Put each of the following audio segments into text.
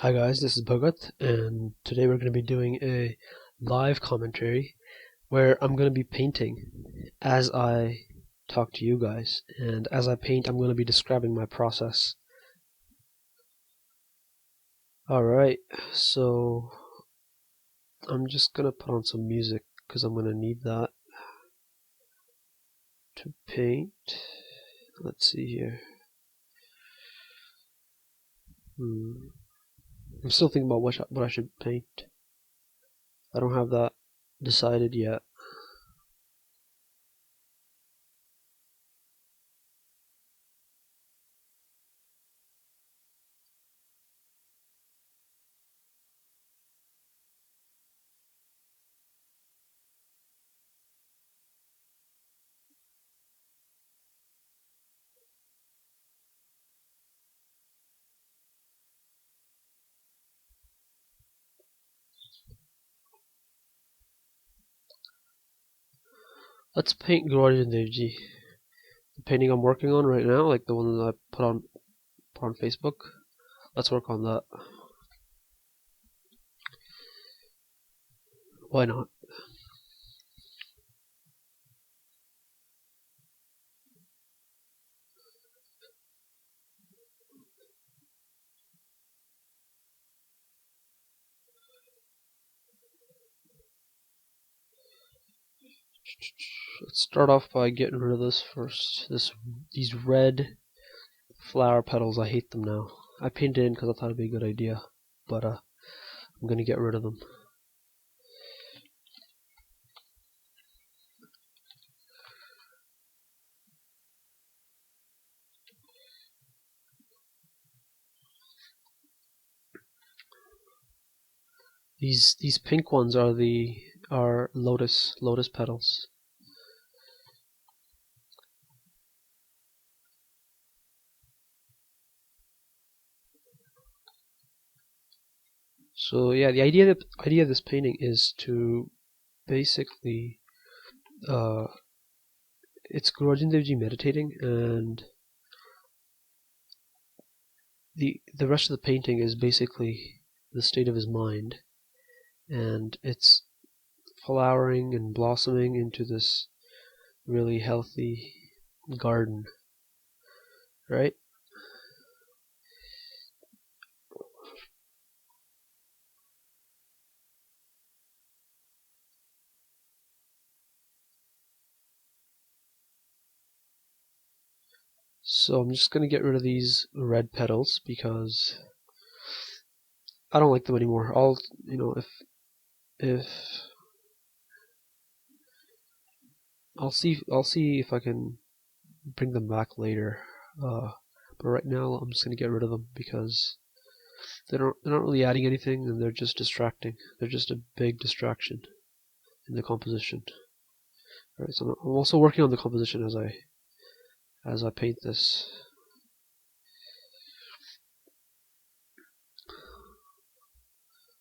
Hi guys, this is Bhagat, and today we're going to be doing a live commentary where I'm going to be painting as I talk to you guys, and as I paint I'm going to be describing my process. Alright, so I'm just going to put on some music because I'm going to need that to paint. Let's see here. I'm still thinking about what I should paint. I don't have that decided yet. Let's paint Guru Arjun Dev ji. The painting I'm working on right now, like the one that I put on Facebook. Let's work on that. Why not? Let's start off by getting rid of this first. These red flower petals, I hate them now. I painted in because I thought it'd be a good idea, but I'm gonna get rid of them. These pink ones are lotus petals. So yeah, the idea of this painting is to basically it's Guru Arjun Dev Ji meditating, and the rest of the painting is basically the state of his mind, and it's flowering and blossoming into this really healthy garden, right? So I'm just gonna get rid of these red petals because I don't like them anymore. If I'll see if I can bring them back later. But right now I'm just gonna get rid of them because they're not really adding anything, and they're just distracting. They're just a big distraction in the composition. All right, so I'm also working on the composition as I paint this.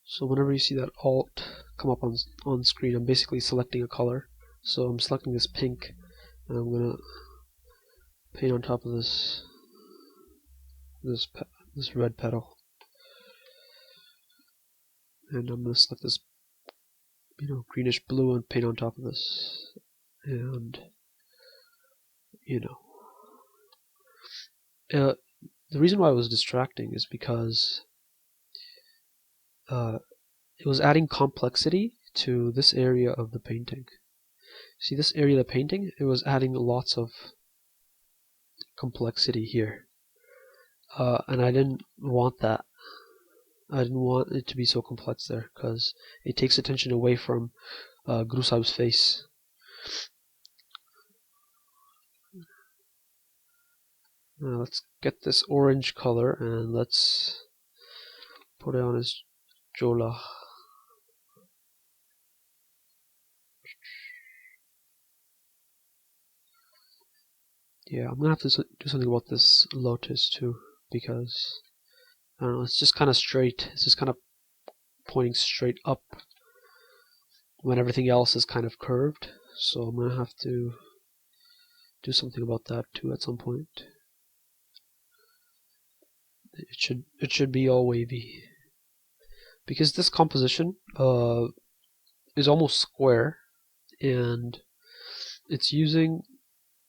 So whenever you see that alt come up on screen, I'm basically selecting a color. So I'm selecting this pink, and I'm gonna paint on top of this red petal, and I'm gonna select this greenish blue and paint on top of this, and the reason why it was distracting is because it was adding complexity to this area of the painting. See this area of the painting? It was adding lots of complexity here, and I didn't want that. I didn't want it to be so complex there because it takes attention away from Guru Sahib's face. Now let's get this orange color and let's put it on his chola. Yeah, I'm gonna have to do something about this lotus too, because I don't know, it's just kind of straight. It's just kind of pointing straight up when everything else is kind of curved. So I'm gonna have to do something about that too at some point. It should be all wavy. because this composition is almost square, and it's using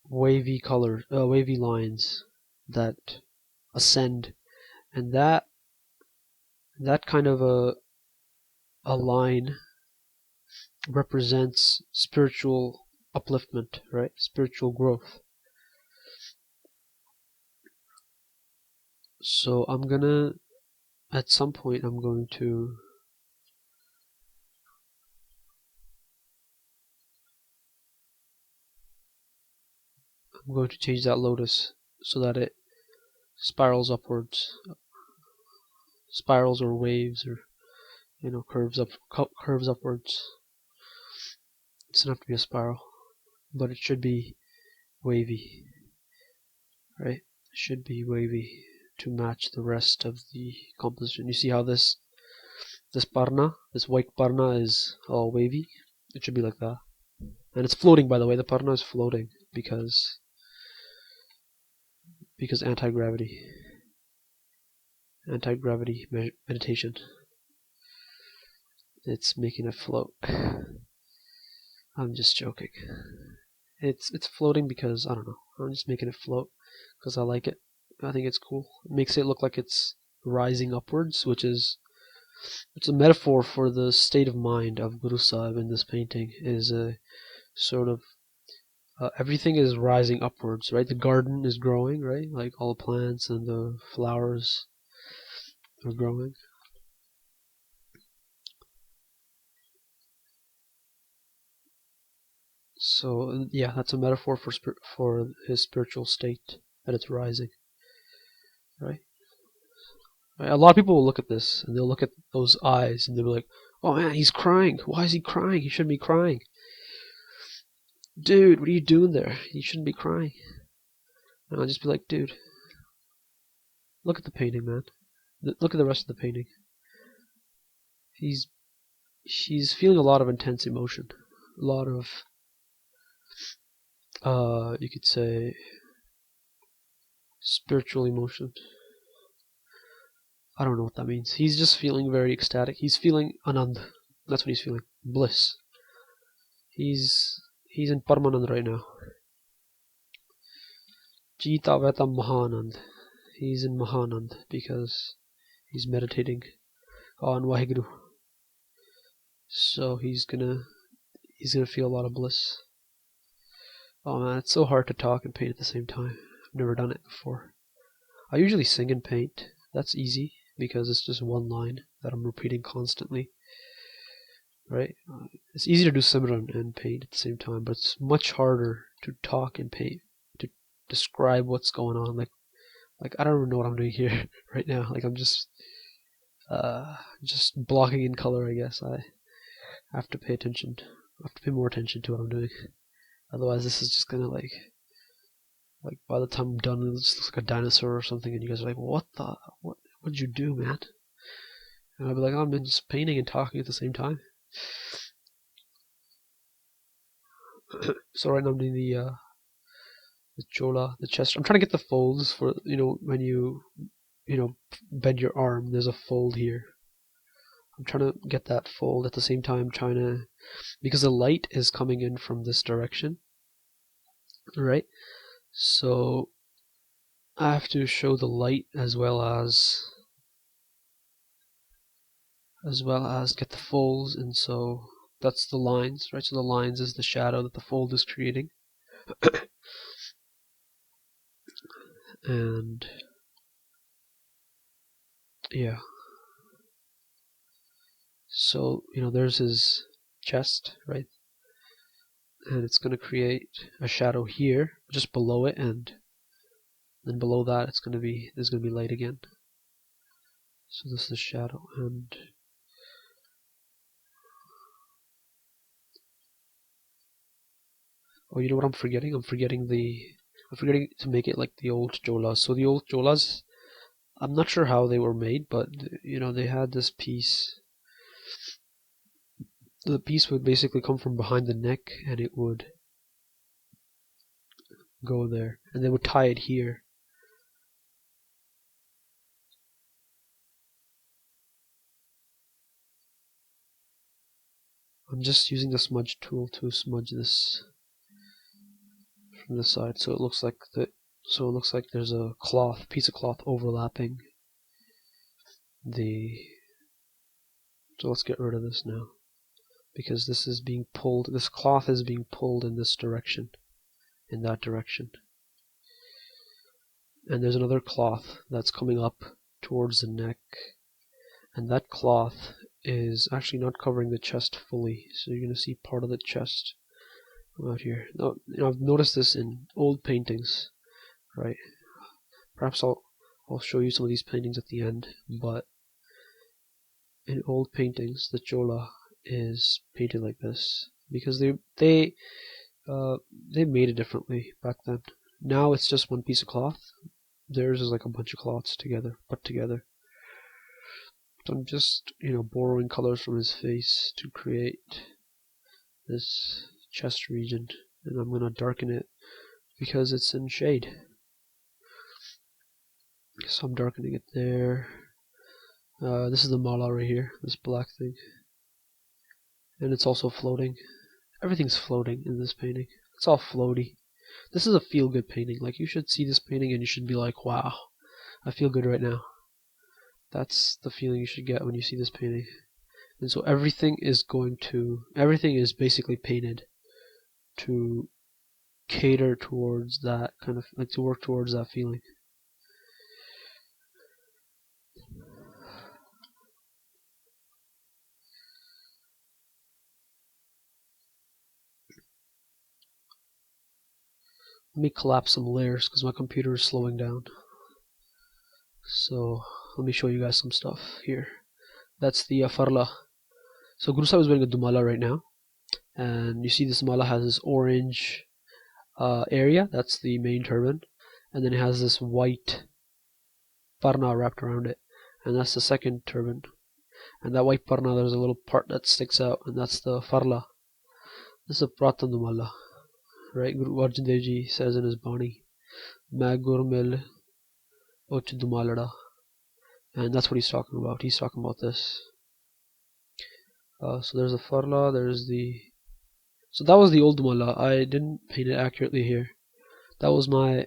wavy colors, wavy lines that ascend, and that kind of a line represents spiritual upliftment, right? Spiritual growth. So I'm gonna, at some point, I'm going to change that lotus so that it spirals upwards, spirals or waves, or curves upwards. It doesn't have to be a spiral, but it should be wavy, right? It should be wavy to match the rest of the composition. You see how this parna, this white parna, is all wavy? It should be like that. And it's floating, by the way. The parna is floating because anti-gravity meditation. It's making it float. I'm just joking. It's floating because, I don't know, I'm just making it float because I like it. I think it's cool. It makes it look like it's rising upwards, which is a metaphor for the state of mind of Guru Sahib in this painting. Is a sort of everything is rising upwards, right? The garden is growing, right? Like all the plants and the flowers are growing. So yeah, that's a metaphor for his spiritual state, that it's rising, right? A lot of people will look at this and they'll look at those eyes and they'll be like, "Oh man, he's crying. Why is he crying? He shouldn't be crying. Dude, what are you doing there? You shouldn't be crying." And I'll just be like, "Dude, look at the painting, man. Look at the rest of the painting. She's feeling a lot of intense emotion, a lot of you could say spiritual emotion. I don't know what that means. He's just feeling very ecstatic. He's feeling anand. That's what he's feeling. Bliss. He's in Paramanand right now. Jita Veta Mahanand. He's in Mahanand because he's meditating on Waheguru. So he's gonna feel a lot of bliss. Oh man, it's so hard to talk and paint at the same time. I've never done it before. I usually sing and paint. That's easy because it's just one line that I'm repeating constantly. Right? It's easy to do Simran and paint at the same time, but it's much harder to talk and paint, to describe what's going on. Like I don't even know what I'm doing here right now. Like I'm just blocking in color, I guess. I have to pay attention. I have to pay more attention to what I'm doing. Otherwise, this is just gonna like by the time I'm done, it just looks like a dinosaur or something, and you guys are like, what did you do, man? And I'll be like, oh, I'm just painting and talking at the same time. So right now I'm doing the chola, the chest. I'm trying to get the folds for, when you bend your arm, there's a fold here. I'm trying to get that fold at the same time, because the light is coming in from this direction, right? So I have to show the light as well as get the folds, and so that's the lines, right? So the lines is the shadow that the fold is creating. And yeah, so there's his chest, right? And it's going to create a shadow here just below it, and then below that there's going to be light again. So this is shadow, and oh, you know what I'm forgetting? I'm forgetting to make it like the old cholas. So the old cholas, I'm not sure how they were made, but they had this piece. The piece would basically come from behind the neck, and it would go there, and they would tie it here. I'm just using the smudge tool to smudge this from the side, so it looks like there's a piece of cloth overlapping the. So let's get rid of this now, because this is being pulled. This cloth is being pulled in this direction, in that direction, and there's another cloth that's coming up towards the neck, and that cloth is actually not covering the chest fully, so you're going to see part of the chest out here. Now, I've noticed this in old paintings, right? Perhaps I'll show you some of these paintings at the end, but in old paintings, the chola is painted like this because they made it differently back then. Now it's just one piece of cloth. Theirs is like a bunch of cloths put together. So I'm just, borrowing colors from his face to create this chest region, and I'm gonna darken it because it's in shade. So I'm darkening it there. This is the mala right here, this black thing, and it's also floating. Everything's floating in this painting. It's all floaty. This is a feel-good painting. Like, you should see this painting and you should be like, wow, I feel good right now. That's the feeling you should get when you see this painting. And so everything is basically painted to cater towards that kind of, like, to work towards that feeling. Let me collapse some layers because my computer is slowing down. So let me show you guys some stuff here. That's the farla. So Guru Sahib is wearing a dumala right now, and you see this mala has this orange area. That's the main turban, and then it has this white parna wrapped around it, and that's the second turban. And that white parna, there's a little part that sticks out, and that's the farla. This is a pratam dumala, right? Guru Arjun Dev Ji says in his bani, "Main gur mil uch dumalada," and that's what he's talking about. He's talking about this. So there's the farla, so that was the old dumala. I didn't paint it accurately here. That was my,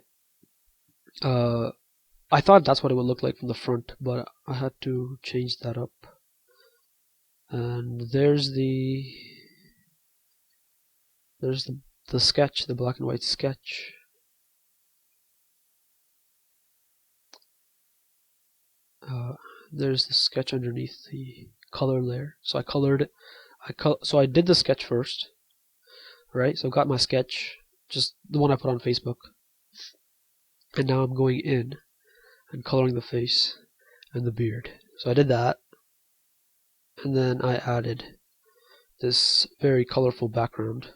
I thought that's what it would look like from the front, but I had to change that up. And there's the sketch, the black and white sketch. There's the sketch underneath the color layer. So I colored it. So I did the sketch first, right? So I got my sketch, just the one I put on Facebook, and now I'm going in and coloring the face and the beard. So I did that, and then I added this very colorful background,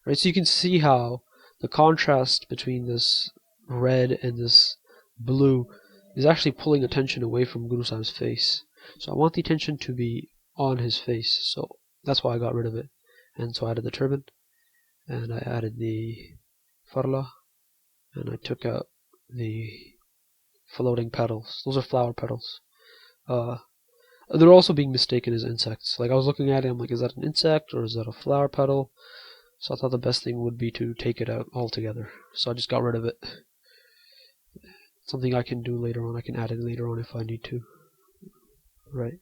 right? So you can see how the contrast between this red and this blue is actually pulling attention away from Guru Sahib's face. So I want the attention to be on his face, so that's why I got rid of it. And so I added the turban, and I added the farla, and I took out the floating petals. Those are flower petals. They're also being mistaken as insects. Like, I was looking at it, I'm like, is that an insect or is that a flower petal? So I thought the best thing would be to take it out altogether. So I just got rid of it. Something I can do later on. I can add it later on if I need to. Right.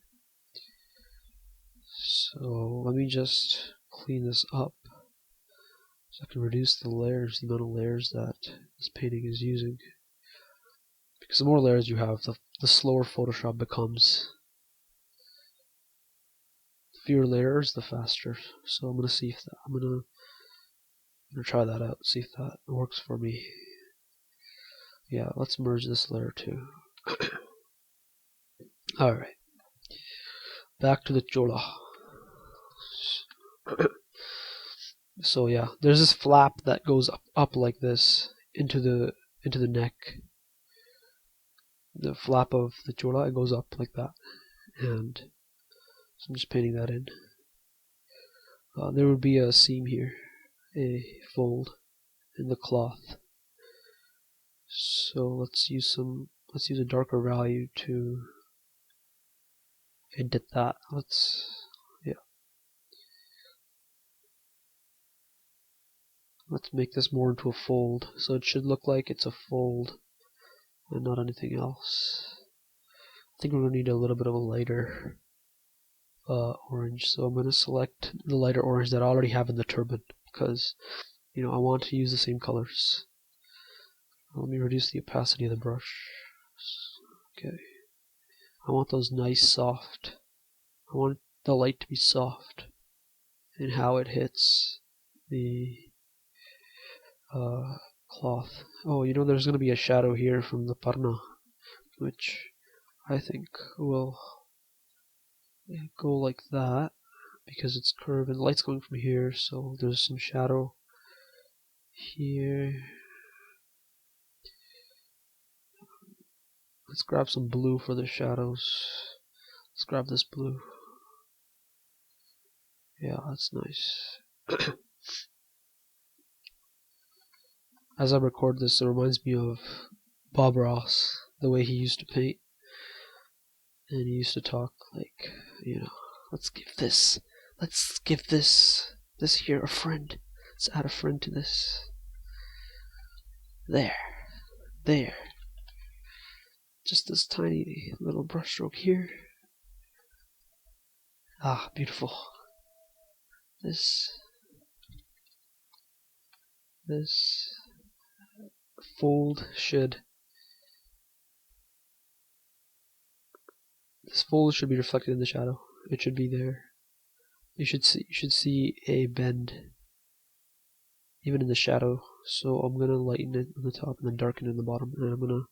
So let me just clean this up so I can reduce the layers, the amount of layers that this painting is using. Because the more layers you have, the slower Photoshop becomes. The fewer layers, the faster. So I'm gonna see if that, I'm gonna try that out, see if that works for me. Yeah, let's merge this layer too. Alright. Back to the chola. So yeah, there's this flap that goes up like this into the neck. The flap of the chola, it goes up like that, and so I'm just painting that in. There would be a seam here, a fold in the cloth. So let's use a darker value to indent that. Yeah. Let's make this more into a fold. So it should look like it's a fold and not anything else. I think we're going to need a little bit of a lighter orange. So I'm going to select the lighter orange that I already have in the turban because, you know, I want to use the same colors. Let me reduce the opacity of the brush. Okay. I want those nice soft. I want the light to be soft and how it hits the cloth. Oh, you know, there's going to be a shadow here from the parna, which I think will go like that because it's curved and the light's going from here, so there's some shadow here. Let's grab some blue for the shadows. Let's grab this blue. Yeah, that's nice. As I record this, it reminds me of Bob Ross, the way he used to paint. And he used to talk like, you know, let's give this here a friend. Let's add a friend to this. There. Just this tiny little brush stroke here. Ah, beautiful. This fold should be reflected in the shadow. It should be there. You should see a bend even in the shadow. So I'm gonna lighten it on the top and then darken it in the bottom, and I'm gonna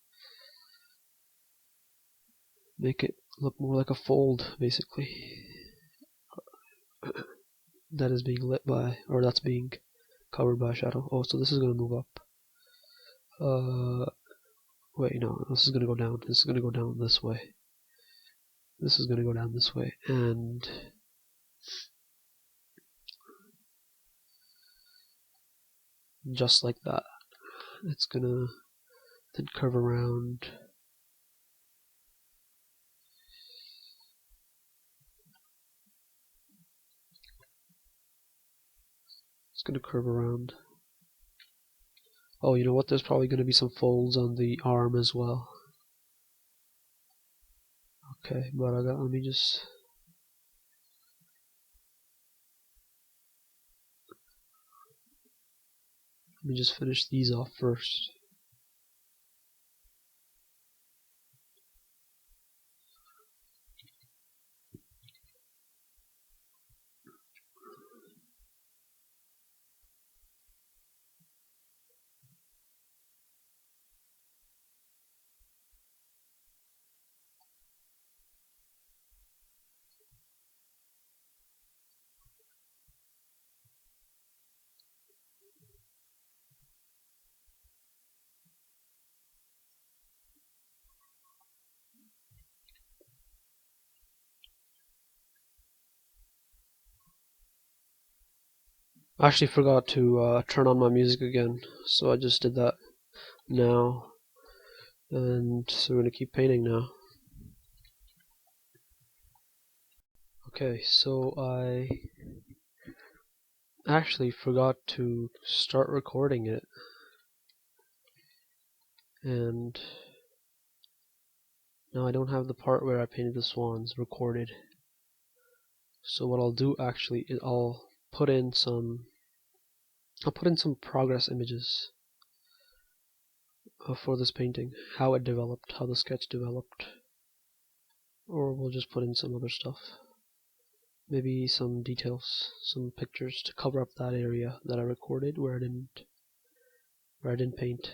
make it look more like a fold, basically. That is being lit by, or that's being covered by a shadow. Oh, so this is gonna move up. Wait, no, this is gonna go down. This is gonna go down this way. This is gonna go down this way, and just like that, it's gonna then curve around. It's gonna curve around. Oh, you know what? There's probably gonna be some folds on the arm as well. Okay, but let me just finish these off first. I actually forgot to turn on my music again, so I just did that now. And so we're gonna keep painting now. Okay, so I actually forgot to start recording it, and now I don't have the part where I painted the swans recorded. So what I'll do actually is I'll put in some progress images for this painting, how it developed, how the sketch developed, or we'll just put in some other stuff. Maybe some details, some pictures to cover up that area that I recorded where I didn't paint.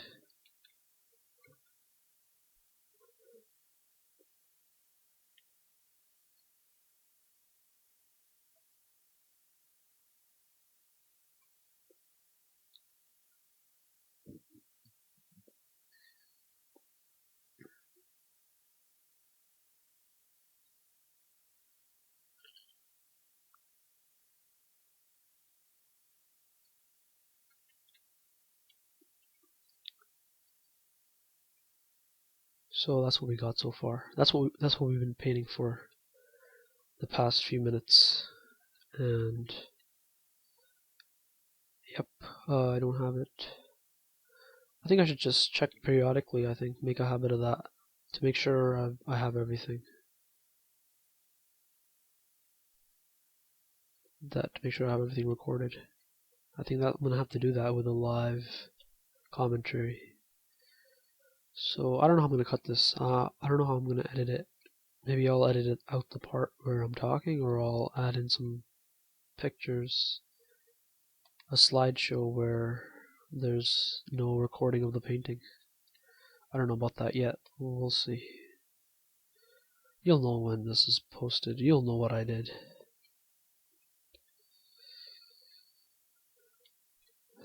So that's what we got so far. That's what we've been painting for the past few minutes, and Yep, I don't have it. I think I should just check periodically, make a habit of that, to make sure I have everything. To make sure I have everything recorded. I think that I'm going to have to do that with a live commentary. So I don't know how I'm going to cut this. I don't know how I'm going to edit it. Maybe I'll edit it out the part where I'm talking, or I'll add in some pictures, a slideshow where there's no recording of the painting. I don't know about that yet. We'll see. You'll know when this is posted. You'll know what I did.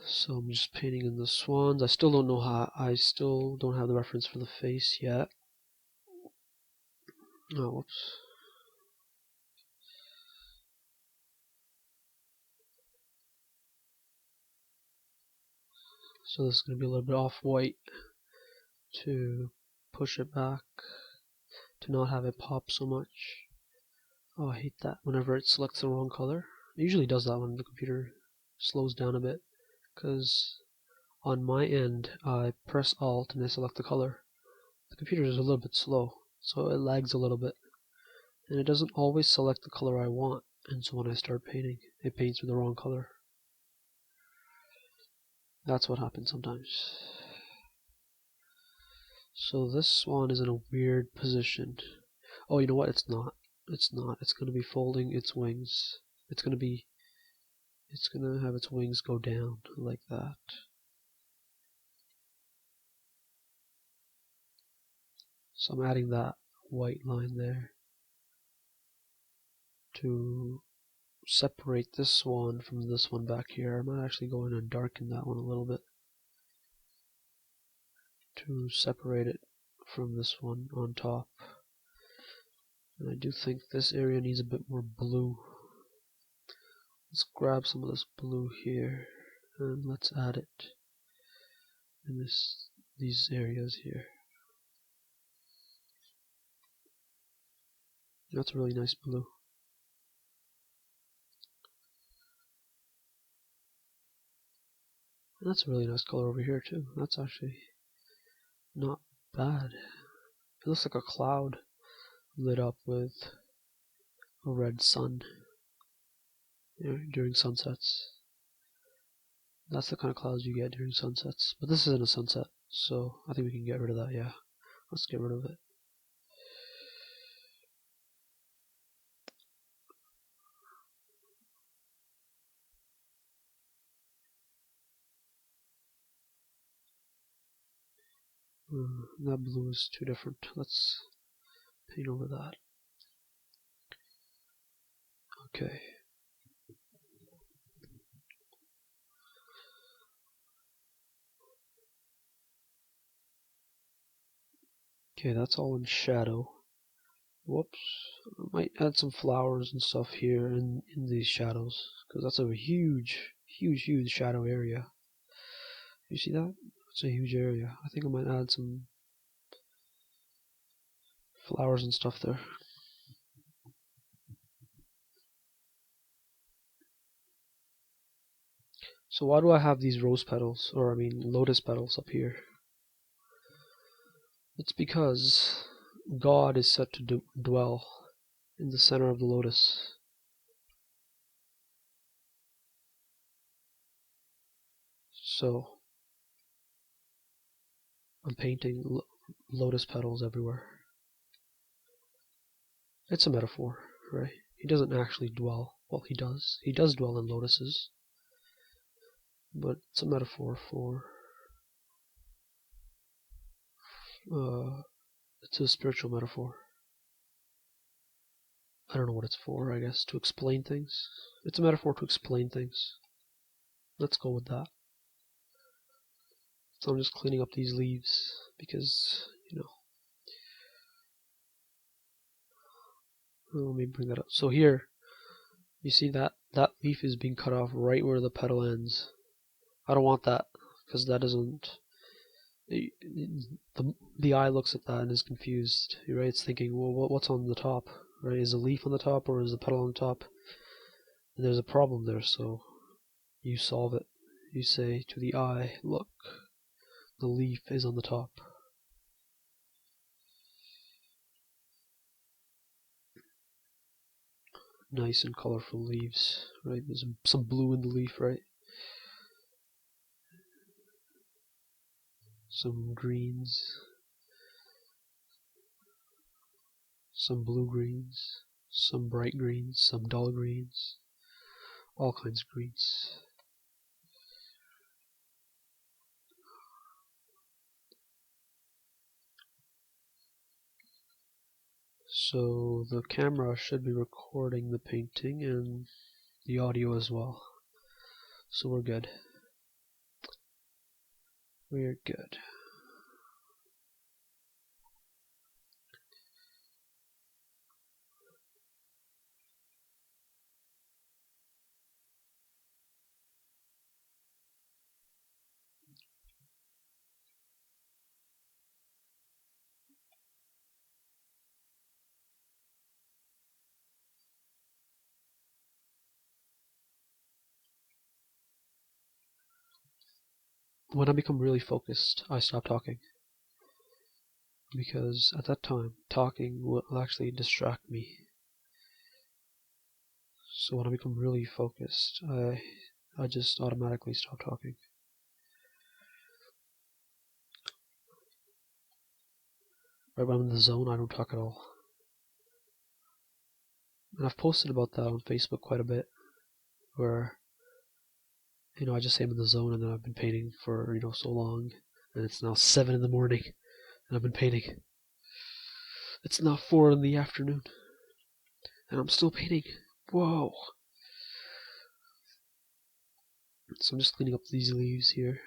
So I'm just painting in the swans. I still don't know how. I still don't have the reference for the face yet. Oh, whoops. So this is going to be a little bit off-white to push it back, to not have it pop so much. Oh, I hate that whenever it selects the wrong color. It usually does that when the computer slows down a bit, because on my end, I press Alt and I select the color. The computer is a little bit slow, so it lags a little bit, and it doesn't always select the color I want, and so when I start painting, it paints with the wrong color. That's what happens sometimes. So this swan is in a weird position. Oh, you know what? It's not. It's not. It's going to be folding its wings. It's going to have its wings go down like that. So I'm adding that white line there to separate this swan from this one back here. I might actually go in and darken that one a little bit to separate it from this one on top. And I do think this area needs a bit more blue. Let's grab some of this blue here and let's add it in these areas here. That's a really nice blue. And that's a really nice color over here too. That's actually not bad. It looks like a cloud lit up with a red sun during sunsets. That's the kind of clouds you get during sunsets. But this isn't a sunset, so I think we can get rid of that, yeah. Let's get rid of it. That blue is too different. Let's paint over that. Okay. Okay, that's all in shadow. Whoops. I might add some flowers and stuff here in these shadows, because that's a huge shadow area. You see that? It's a huge area. I think I might add some flowers and stuff there. So why do I have these rose petals, or I mean lotus petals up here? It's because God is set to dwell in the center of the lotus. So I'm painting lotus petals everywhere. It's a metaphor, right? He doesn't actually dwell. Well, he does. He does dwell in lotuses. But it's a metaphor for... it's a spiritual metaphor. I don't know what it's for, I guess. To explain things. It's a metaphor to explain things. Let's go with that. So I'm just cleaning up these leaves because, let me bring that up. So here, you see that leaf is being cut off right where the petal ends. I don't want that because that doesn't... The eye looks at that and is confused, right? It's thinking, well, what's on the top, right? Is the leaf on the top or is the petal on the top? And there's a problem there, so you solve it. you say to the eye, look, the leaf is on the top. Nice and colorful leaves, right? There's some blue in the leaf, right? Some greens, some blue greens, some bright greens, some dull greens, all kinds of greens. So the camera should be recording the painting and the audio as well. So we're good. We're good. When I become really focused, I stop talking. Because at that time, talking will actually distract me. So when I become really focused, I just automatically stop talking. Right when I'm in the zone, I don't talk at all. And I've posted about that on Facebook quite a bit, where, I just say I'm in the zone and then I've been painting for, so long, and it's now 7 in the morning, and I've been painting. It's now 4 in the afternoon, and I'm still painting. Whoa! So I'm just cleaning up these leaves here.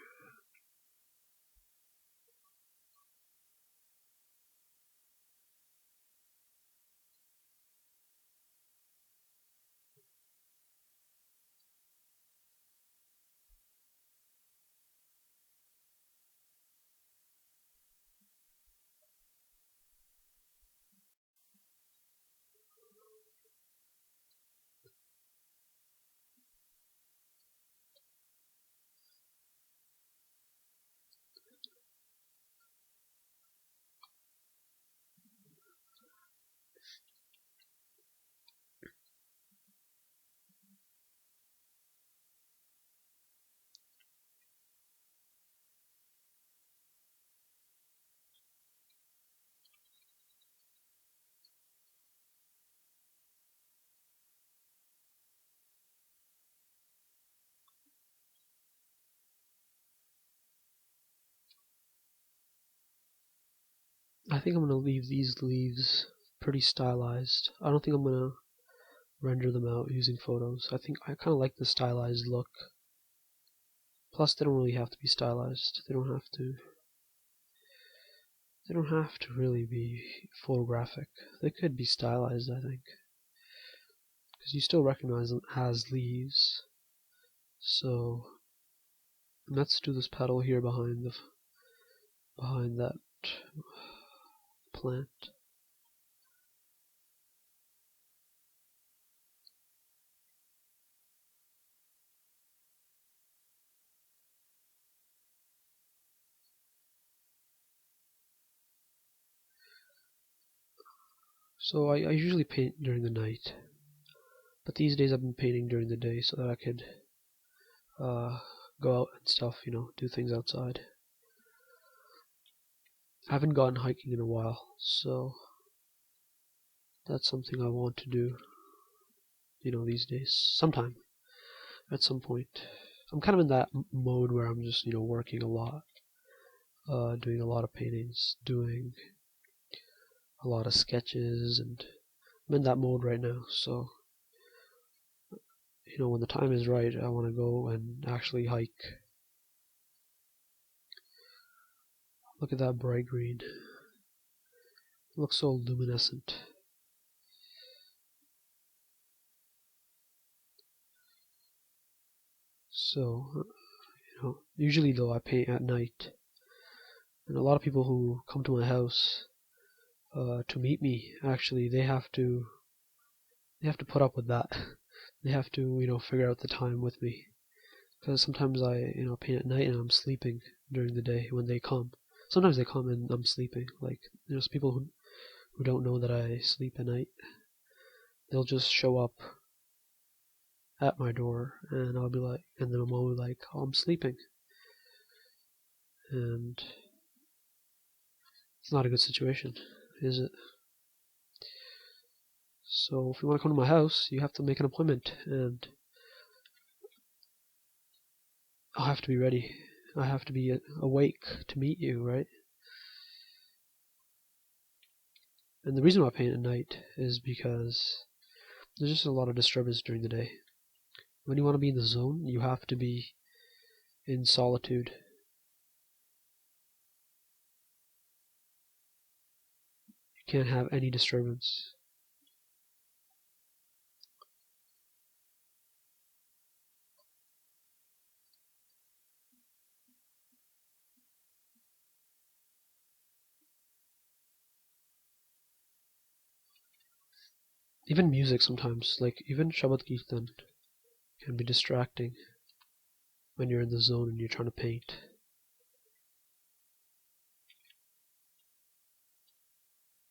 I think I'm going to leave these leaves pretty stylized. I don't think I'm going to render them out using photos. I think I kind of like the stylized look. Plus, they don't really have to be stylized. They don't have to really be photographic. They could be stylized, I think, because you still recognize them as leaves. So let's do this petal here behind that plant. So I usually paint during the night, but these days I've been painting during the day so that I could go out and stuff, do things outside. I haven't gone hiking in a while, so that's something I want to do, these days, sometime, at some point. I'm kind of in that mode where I'm just, working a lot, doing a lot of paintings, doing a lot of sketches, and I'm in that mode right now, so, when the time is right, I want to go and actually hike. Look at that bright green. It looks so luminescent. So, usually though I paint at night, and a lot of people who come to my house to meet me, actually, they have to put up with that. They have to, figure out the time with me, because sometimes I paint at night and I'm sleeping during the day when they come. Sometimes they come and I'm sleeping. Like there's people who don't know that I sleep at night. They'll just show up at my door, and I'll be like, and then I'm always like, oh, I'm sleeping, and it's not a good situation, is it? So if you want to come to my house, you have to make an appointment, and I'll have to be ready. I have to be awake to meet you, right? And the reason why I paint at night is because there's just a lot of disturbance during the day. When you want to be in the zone, you have to be in solitude. You can't have any disturbance. Even music sometimes, like even Shabad Kirtan, can be distracting when you're in the zone and you're trying to paint.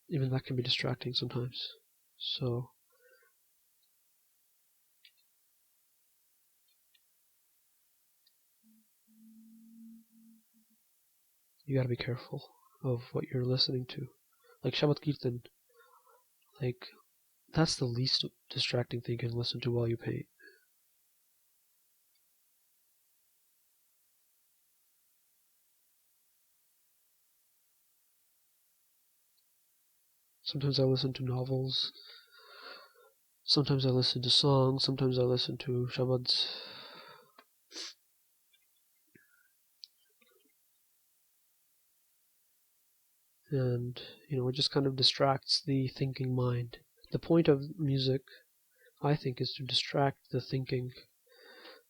Even that can be distracting sometimes. So you gotta be careful of what you're listening to. Like Shabad Kirtan, like that's the least distracting thing you can listen to while you paint. Sometimes I listen to novels, sometimes I listen to songs, sometimes I listen to Shabads. And, it just kind of distracts the thinking mind. The point of music, I think, is to distract the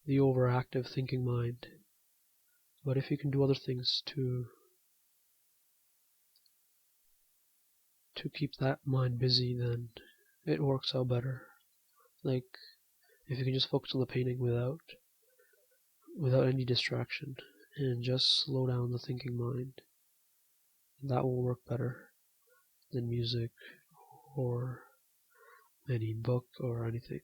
overactive thinking mind. But if you can do other things to keep that mind busy, then it works out better. Like if you can just focus on the painting without any distraction and just slow down the thinking mind, that will work better than music or any book or anything.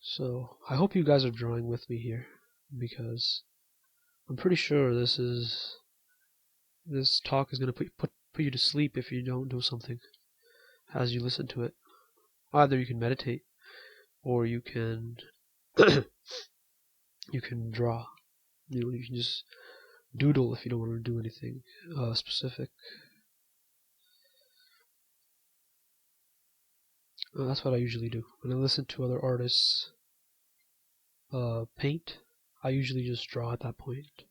So I hope you guys are drawing with me here, because I'm pretty sure this talk is gonna put you to sleep if you don't do something as you listen to it. Either you can meditate or you can you can draw. You can just doodle if you don't want to do anything specific. That's what I usually do when I listen to other artists paint. I usually just draw at that point.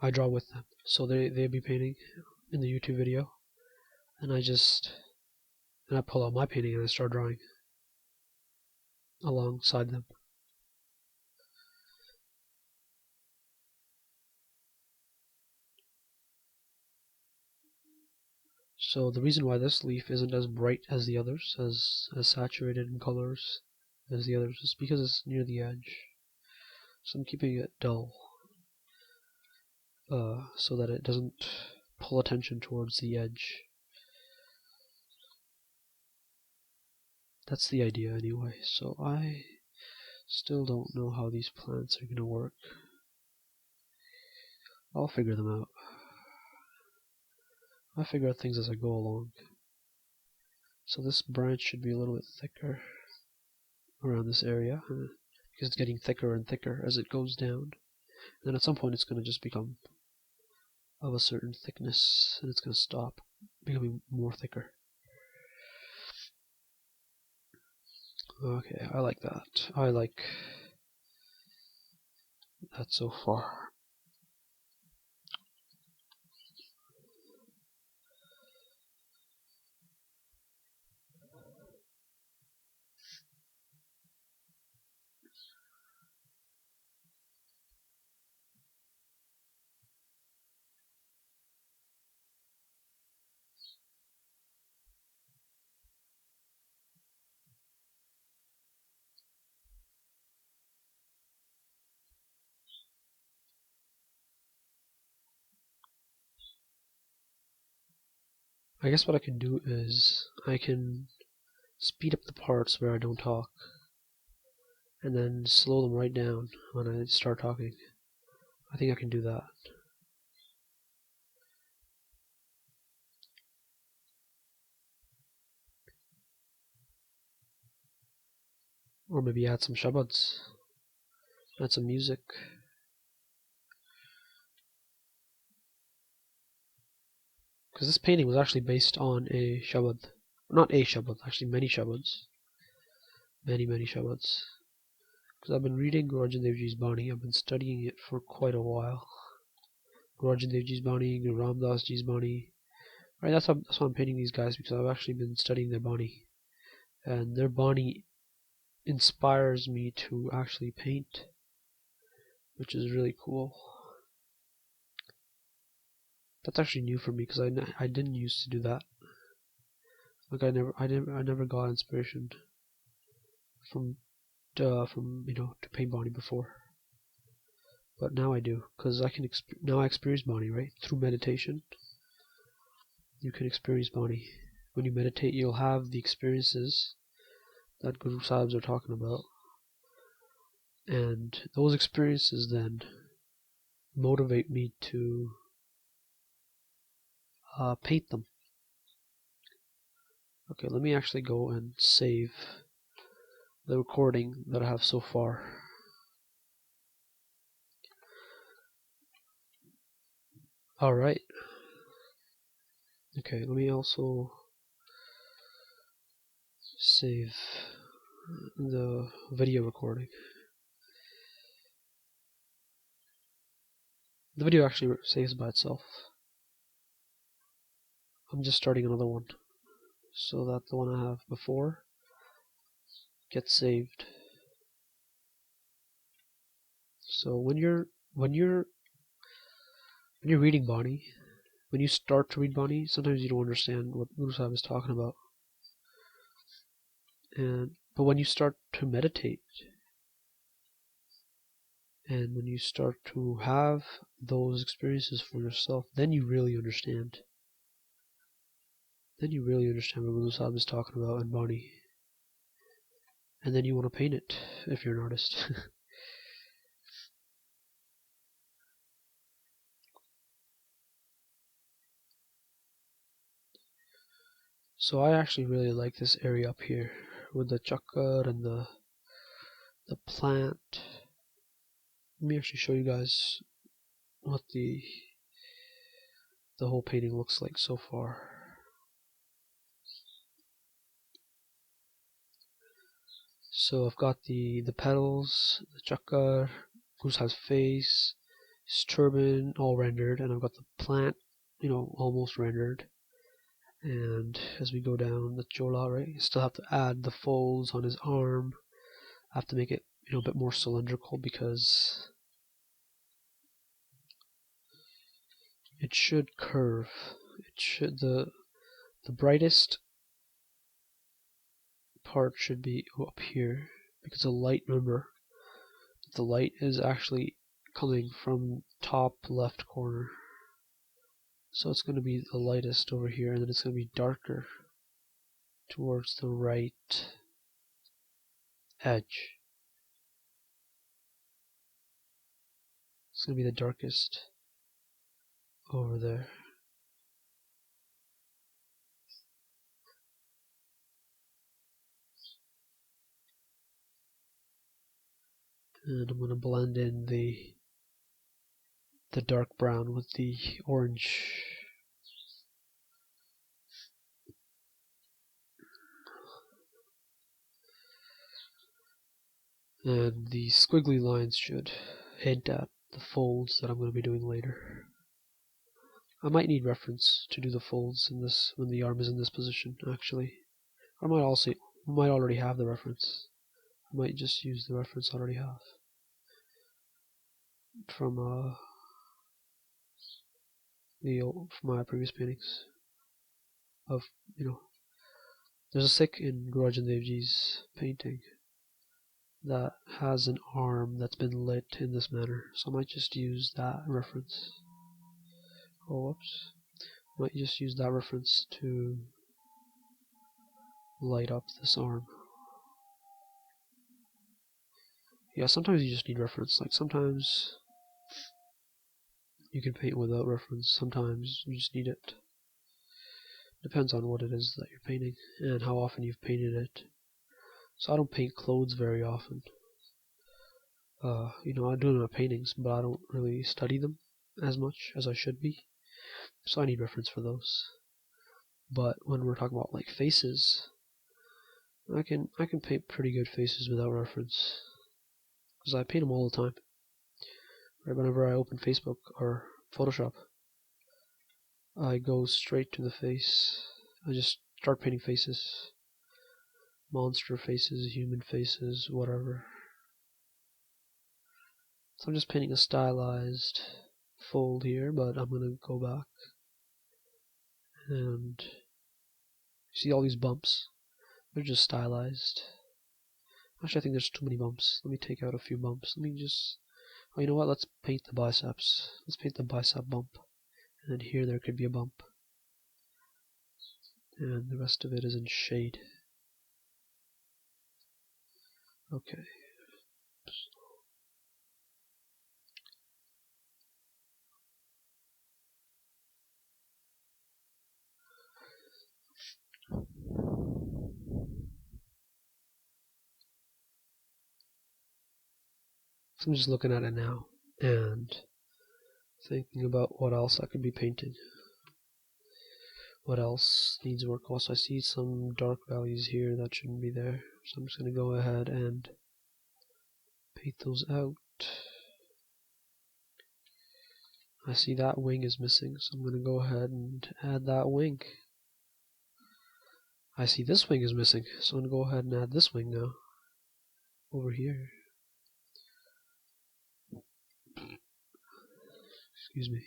I draw with them, so they'd be painting in the YouTube video, and I pull out my painting and I start drawing alongside them. So the reason why this leaf isn't as bright as the others, as saturated in colors as the others, is because it's near the edge. So I'm keeping it dull, so that it doesn't pull attention towards the edge. That's the idea anyway. So I still don't know how these plants are gonna work. I'll figure them out. I figure out things as I go along. So this branch should be a little bit thicker around this area, because it's getting thicker and thicker as it goes down. And then at some point it's going to just become of a certain thickness, and it's going to stop becoming more thicker. Okay, I like that. I like that so far. I guess what I can do is I can speed up the parts where I don't talk, and then slow them right down when I start talking. I think I can do that. Or maybe add some shabads, add some music. Because this painting was actually based on a shabad. Not a shabad, actually many shabads. Many shabads. Because I've been reading Guru Arjun Dev Ji's Bani, I've been studying it for quite a while. Guru Arjun Dev Ji's Bani, Guru Ramdas Ji's Bani. Right, that's why I'm painting these guys, because I've actually been studying their Bani. And their Bani inspires me to actually paint, which is really cool. That's actually new for me, because I didn't used to do that. Like I never got inspiration from to paint Bani before. But now I do, because now I experience Bani, right? Through meditation, you can experience Bani. When you meditate, you'll have the experiences that Guru Sahibs are talking about. And those experiences then motivate me to paint them. Okay, let me actually go and save the recording that I have so far. Alright. Okay, let me also save the video recording. The video actually saves by itself. I'm just starting another one so that the one I have before gets saved. So when you're reading Bani, when you start to read Bani, sometimes you don't understand what Guru Sahib is talking about. But when you start to meditate, and when you start to have those experiences for yourself, then you really understand. Then you really understand what Guru Sahib is talking about in Bani. And then you want to paint it, if you're an artist. So I actually really like this area up here, with the chakra and the plant. Let me actually show you guys what the whole painting looks like so far. So I've got the petals, the chakra, Guru Sahib's face, his turban all rendered, and I've got the plant, almost rendered. And as we go down the chola, right, you still have to add the folds on his arm. I have to make it, a bit more cylindrical, because it should curve. It should the brightest part should be up here, because the light, remember, the light is actually coming from top left corner. So it's going to be the lightest over here, and then it's going to be darker towards the right edge. It's going to be the darkest over there. And I'm going to blend in the dark brown with the orange. And the squiggly lines should hint at the folds that I'm going to be doing later. I might need reference to do the folds in this when the arm is in this position, actually. I might already have the reference. I might just use the reference I already have from my previous paintings. There's a Sikh in Guru Arjun Dev Ji's painting that has an arm that's been lit in this manner, so I might just use that reference. Oh, whoops. Might just use that reference to light up this arm. Yeah, sometimes you just need reference. Like sometimes you can paint without reference, sometimes you just need it. Depends on what it is that you're painting and how often you've painted it. So I don't paint clothes very often. I do my paintings, but I don't really study them as much as I should be. So I need reference for those. But when we're talking about like faces, I can paint pretty good faces without reference, because I paint them all the time. Right, whenever I open Facebook or Photoshop, I go straight to the face. I just start painting faces, monster faces, human faces, whatever. So I'm just painting a stylized fold here, but I'm gonna go back and see all these bumps. They're just stylized. Actually, I think there's too many bumps. Let me take out a few bumps. Oh, you know what? Let's paint the biceps. Let's paint the bicep bump. And then here there could be a bump. And the rest of it is in shade. Okay. So I'm just looking at it now and thinking about what else I could be painting. What else needs work? Also, I see some dark values here that shouldn't be there. So I'm just going to go ahead and paint those out. I see that wing is missing, so I'm going to go ahead and add that wing. I see this wing is missing, so I'm going to go ahead and add this wing now. Over here. Excuse me.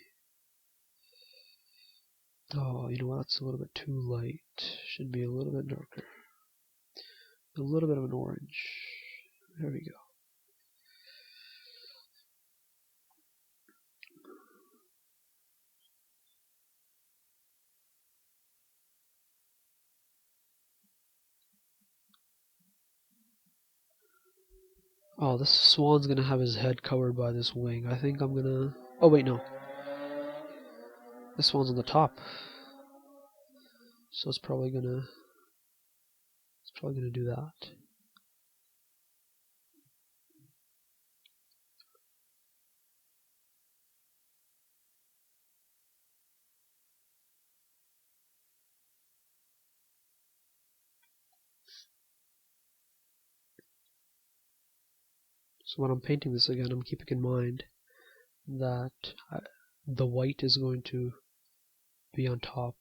Oh, you know what? That's a little bit too light. Should be a little bit darker. A little bit of an orange. There we go. Oh, this swan's gonna have his head covered by this wing. I think I'm gonna... Oh, wait, no. This one's on the top. So it's probably gonna do that. So when I'm painting this again, I'm keeping in mind that the white is going to be on top,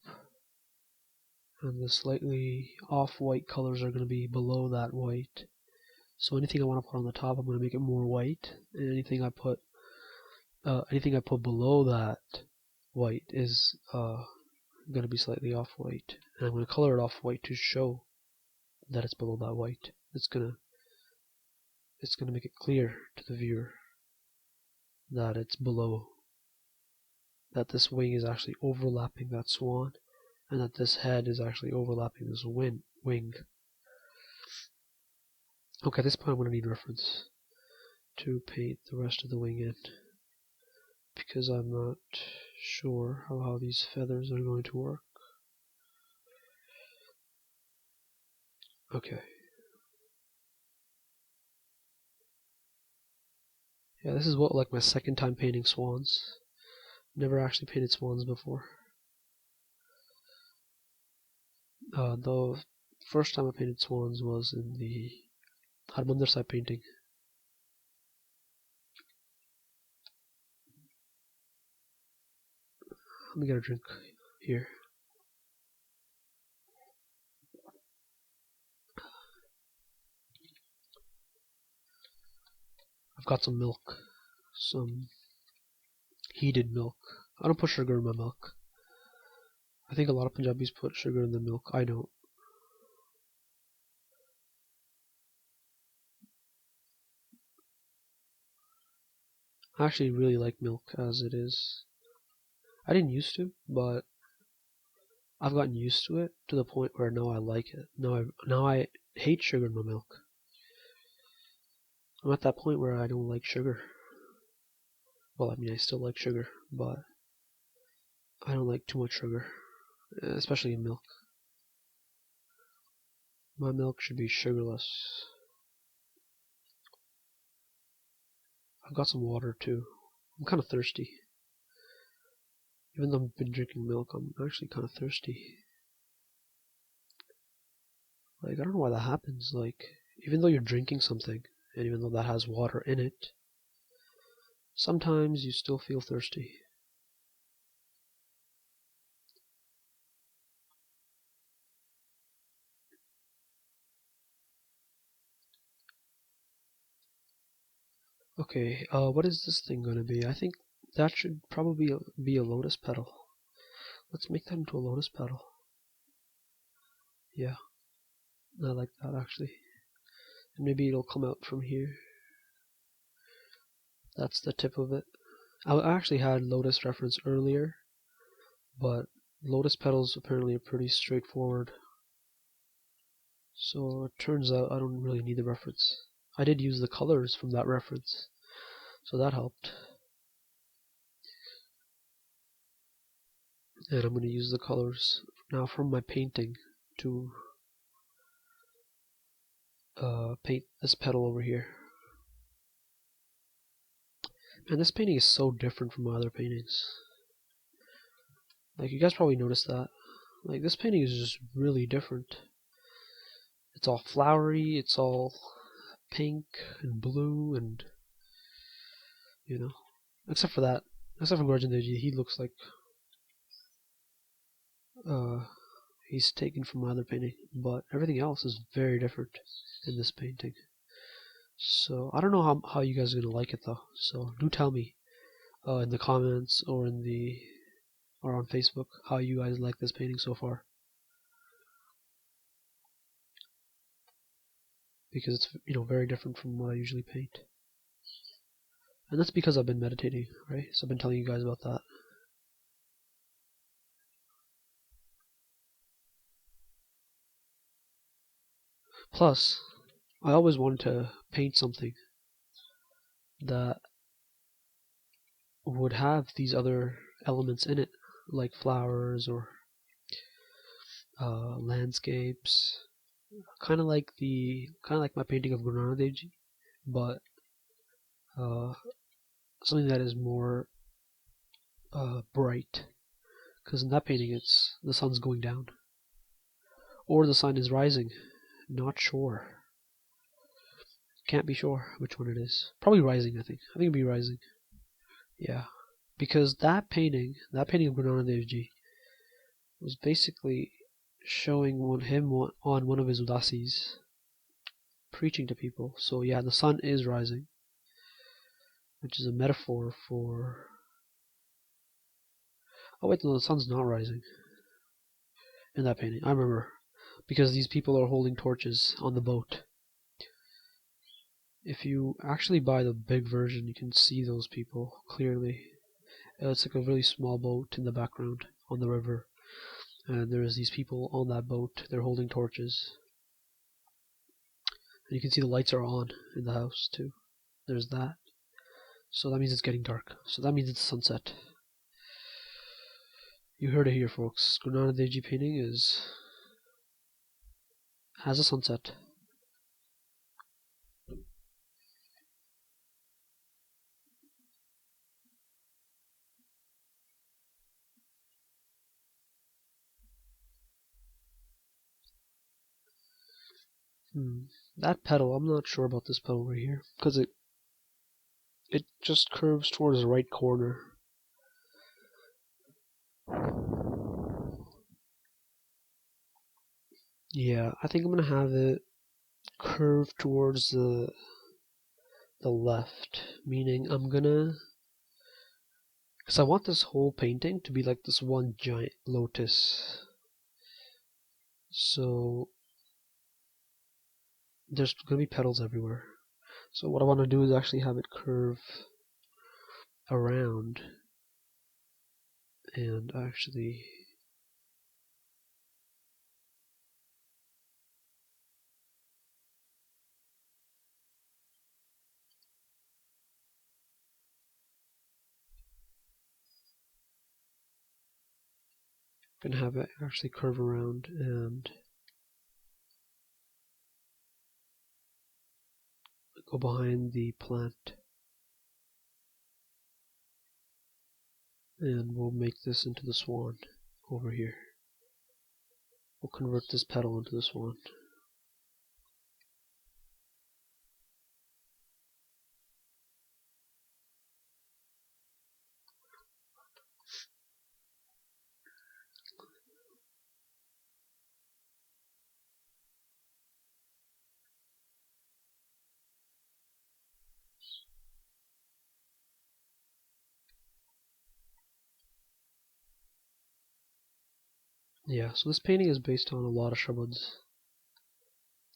and the slightly off-white colors are going to be below that white. So anything I want to put on the top, I'm going to make it more white, and anything I put below that white is going to be slightly off-white, and I'm going to color it off-white to show that it's below that white. It's gonna make it clear to the viewer that it's below, that this wing is actually overlapping that swan, and that this head is actually overlapping this wing. Okay, at this point I'm going to need reference to paint the rest of the wing in, because I'm not sure how these feathers are going to work. Okay. Yeah, this is like my second time painting swans. Never actually painted swans before. The first time I painted swans was in the Harmandir Sahib painting. Let me get a drink here. I've got some milk. Some heated milk. I don't put sugar in my milk. I think a lot of Punjabis put sugar in the milk. I don't. I actually really like milk as it is. I didn't used to, but I've gotten used to it to the point where now I like it. Now I hate sugar in my milk. I'm at that point where I don't like sugar. Well, I mean, I still like sugar, but I don't like too much sugar, especially in milk. My milk should be sugarless. I've got some water too. I'm kind of thirsty. Even though I've been drinking milk, I'm actually kind of thirsty. Like, I don't know why that happens. Like, even though you're drinking something, and even though that has water in it, sometimes you still feel thirsty. Okay, what is this thing gonna be? I think that should probably be a lotus petal. Let's make that into a lotus petal. Yeah, I like that actually. And maybe it'll come out from here. That's the tip of it. I actually had lotus reference earlier, but lotus petals apparently are pretty straightforward. So it turns out I don't really need the reference. I did use the colors from that reference, so that helped. And I'm going to use the colors now from my painting to paint this petal over here. And this painting is so different from my other paintings. Like, you guys probably noticed that. Like, this painting is just really different. It's all flowery, it's all pink and blue and, you know, except for that. Except for Guru Arjun Dev, he looks like he's taken from my other painting, but everything else is very different in this painting. So I don't know how you guys are gonna like it though. So do tell me in the comments or on Facebook how you guys like this painting so far, because it's very different from what I usually paint, and that's because I've been meditating, right? So I've been telling you guys about that. Plus, I always wanted to paint something that would have these other elements in it, like flowers or landscapes, kind of like my painting of Guru Arjun Dev Ji, but something that is more bright. Because in that painting, the sun's going down, or the sun is rising. Not sure. Can't be sure which one it is. Probably rising. I think it'd be rising. Yeah, because that painting of Guru Arjun Dev Ji was basically showing him on one of his udasis, preaching to people. So yeah, the sun is rising, which is a metaphor for. Oh wait, no, the sun's not rising in that painting. I remember, because these people are holding torches on the boat. If you actually buy the big version, you can see those people clearly. It's like a really small boat in the background on the river, and there's these people on that boat. They're holding torches, and you can see the lights are on in the house too. There's that. So that means it's getting dark. So that means it's sunset. You heard it here, folks. Guru Arjun Dev Ji painting has a sunset. That petal, I'm not sure about this petal right here, because it just curves towards the right corner. Yeah, I think I'm gonna have it curve towards the left, meaning I'm gonna, because I want this whole painting to be like this one giant lotus. So there's gonna be petals everywhere. So what I want to do is actually have it curve around and actually I'm gonna have it actually curve around and go behind the plant. And we'll make this into the swan over here. We'll convert this petal into the swan. Yeah, so this painting is based on a lot of shabads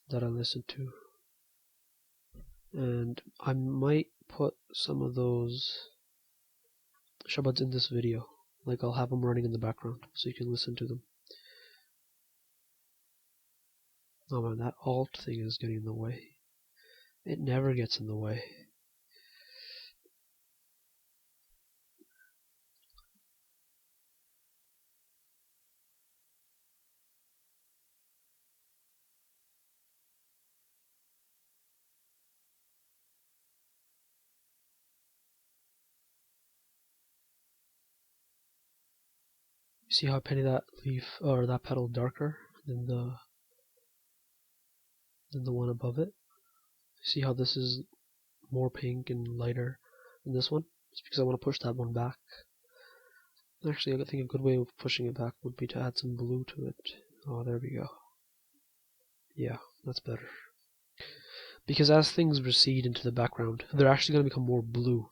that I listened to. And I might put some of those shabads in this video. Like I'll have them running in the background so you can listen to them. Oh man, that alt thing is getting in the way. It never gets in the way. You see how I painted that leaf or that petal darker than the one above it? See how this is more pink and lighter than this one? It's because I want to push that one back. Actually, I think a good way of pushing it back would be to add some blue to it. Oh, there we go. Yeah, that's better. Because as things recede into the background, they're actually going to become more blue.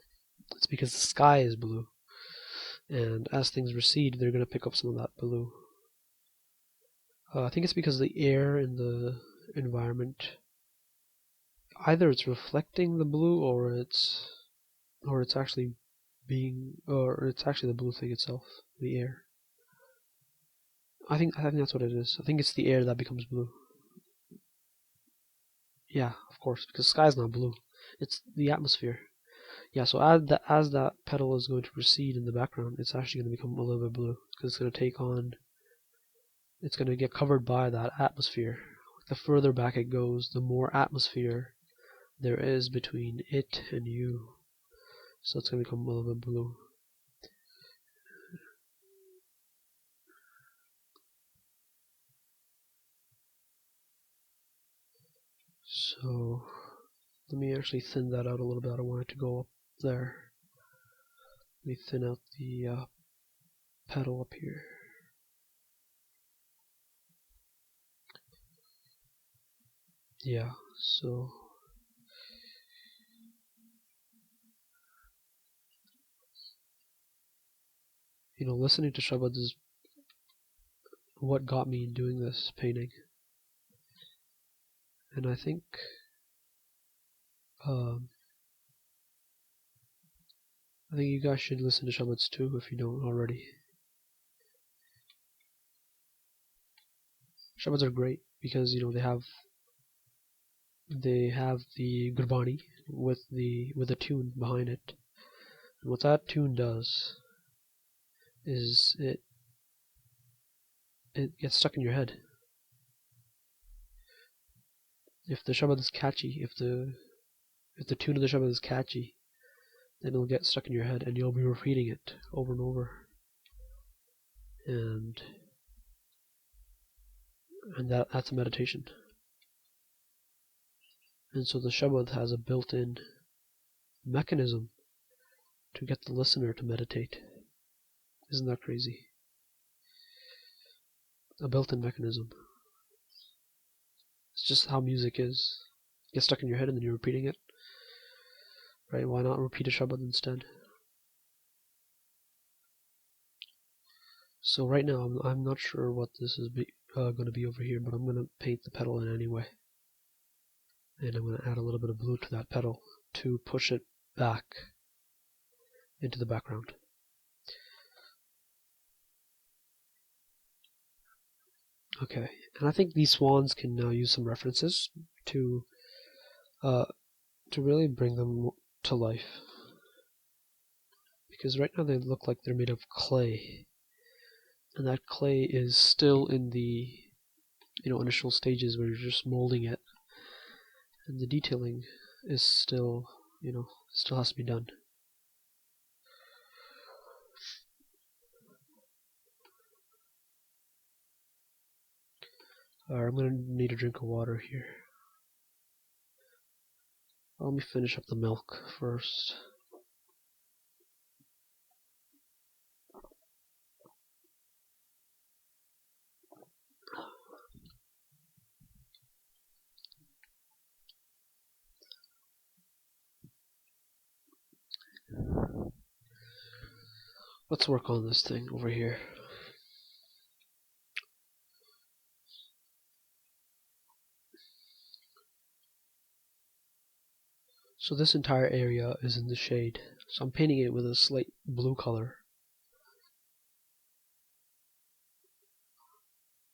It's because the sky is blue. And as things recede, they're going to pick up some of that blue. I think it's because the air in the environment, either it's reflecting the blue or it's actually the blue thing itself, the air. I think that's what it is. I think it's the air that becomes blue. Yeah, of course, because the sky is not blue. It's the atmosphere. Yeah, so as that petal is going to recede in the background, it's actually going to become a little bit blue because it's going to get covered by that atmosphere. The further back it goes, the more atmosphere there is between it and you. So it's going to become a little bit blue. So let me actually thin that out a little bit. I don't want it to go up there. Let me thin out the petal up here. Yeah, so listening to Shabad is what got me doing this painting. And I think you guys should listen to Shabads too if you don't already. Shabads are great because they have the Gurbani with a tune behind it. And what that tune does is it gets stuck in your head. If the Shabad is catchy, if the tune of the Shabad is catchy, then it'll get stuck in your head and you'll be repeating it over and over. And that's a meditation. And so the Shabad has a built-in mechanism to get the listener to meditate. Isn't that crazy? A built-in mechanism. It's just how music is. It gets stuck in your head and then you're repeating it. Right? Why not repeat a Shabad instead? So right now I'm not sure what this is going to be over here, but I'm going to paint the petal in anyway. And I'm going to add a little bit of blue to that petal to push it back into the background. Okay, and I think these swans can now use some references to really bring them to life. Because right now they look like they're made of clay. and that clay is still in the initial stages where you're just molding it, and the detailing is still still has to be done. Alright, I'm gonna need a drink of water here. Let me finish up the milk first. Let's work on this thing over here. So this entire area is in the shade. So I'm painting it with a slight blue color.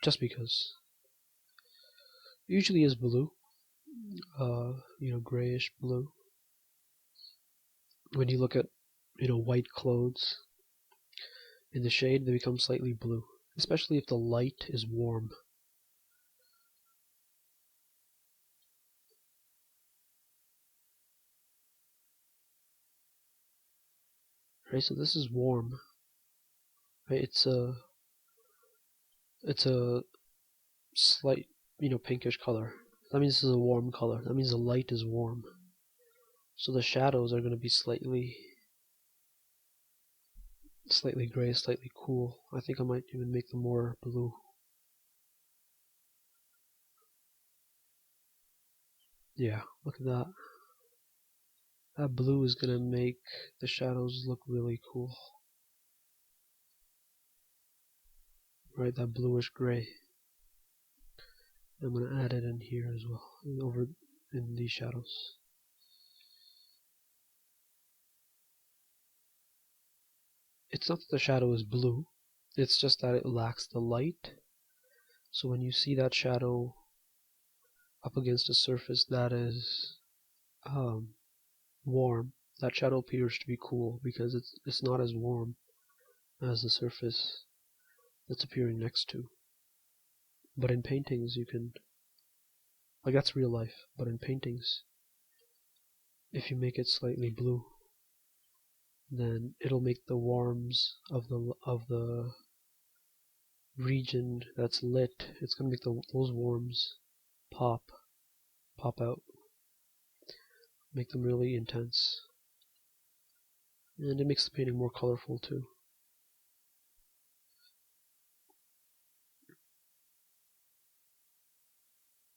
Just because. It usually is blue. Grayish blue. When you look at, white clothes in the shade, they become slightly blue. Especially if the light is warm. Right, so this is warm. Right, it's a slight, pinkish color. That means this is a warm color. That means the light is warm. So the shadows are going to be slightly gray, slightly cool. I think I might even make them more blue. Yeah, look at that. That blue is going to make the shadows look really cool. Right, that bluish gray. I'm going to add it in here as well, over in these shadows. It's not that the shadow is blue, it's just that it lacks the light. So when you see that shadow up against a surface that is warm, that shadow appears to be cool because it's not as warm as the surface that's appearing next to. But in paintings you can, like, that's real life, but in paintings, if you make it slightly blue, then it'll make the warms of the region that's lit, it's going to make those warms pop out, make them really intense, and it makes the painting more colorful too.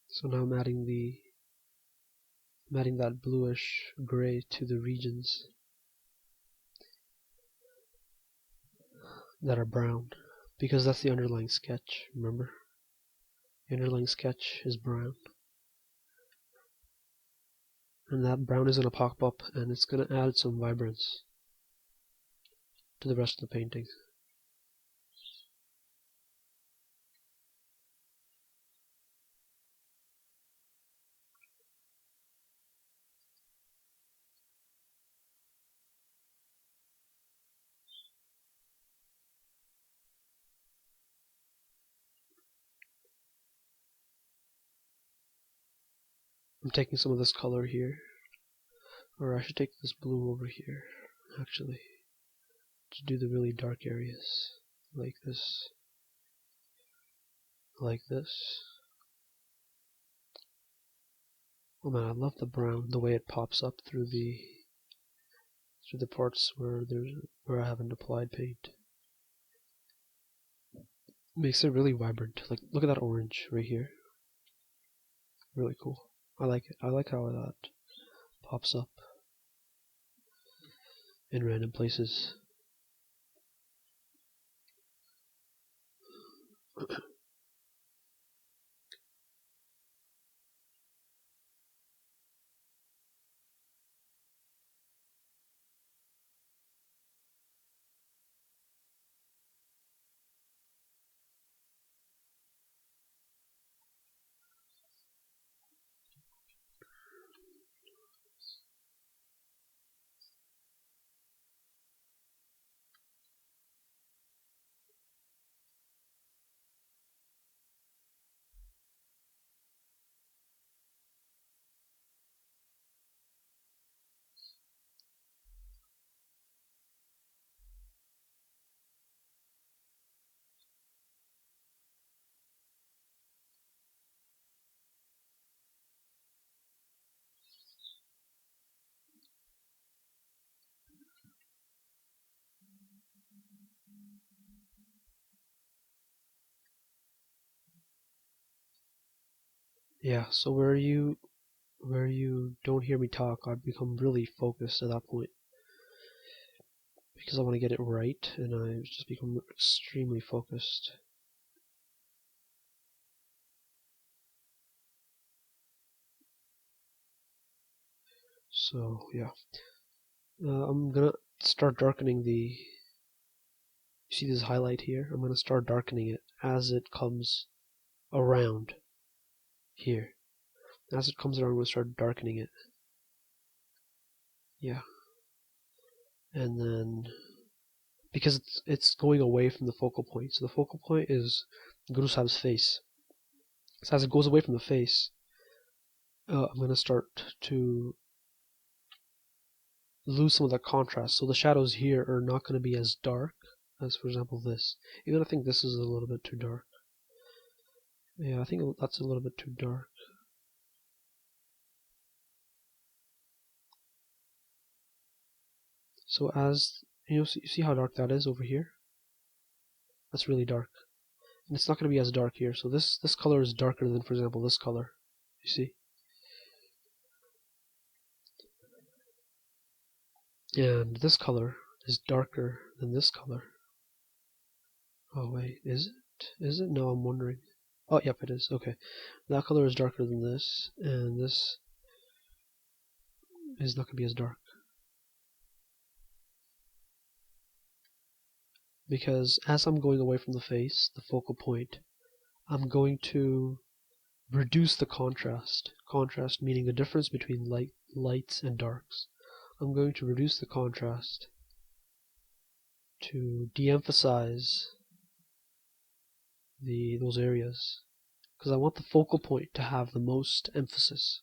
So now I'm adding that bluish gray to the regions that are brown, because that's the underlying sketch, remember? The underlying sketch is brown. And that brown is going to pop up, and it's going to add some vibrance to the rest of the painting. I'm taking some of this color here, or I should take this blue over here, actually, to do the really dark areas, like this, like this. Oh man, I love the brown, the way it pops up through the parts where I haven't applied paint. Makes it really vibrant. Like, look at that orange right here. Really cool. I like it. I like how that pops up in random places. Yeah, so where you don't hear me talk, I become really focused at that point because I want to get it right, and I just become extremely focused. So yeah, I'm gonna start darkening the. You see this highlight here? I'm gonna start darkening it as it comes around here. As it comes around, we'll start darkening it. Yeah, and then because it's going away from the focal point. So the focal point is Guru Sahib's face. So as it goes away from the face, I'm going to start to lose some of that contrast. So the shadows here are not going to be as dark as, for example, this. Even I think this is a little bit too dark. Yeah, I think that's a little bit too dark. So as you see how dark that is over here? That's really dark. And it's not going to be as dark here. So this color is darker than, for example, this color. You see? And this color is darker than this color. Oh wait, is it? Is it? No, I'm wondering. Oh, yep, it is. Okay. That color is darker than this, and this is not going to be as dark. Because as I'm going away from the face, the focal point, I'm going to reduce the contrast. Contrast meaning the difference between lights and darks. I'm going to reduce the contrast to de-emphasize those areas. Because I want the focal point to have the most emphasis.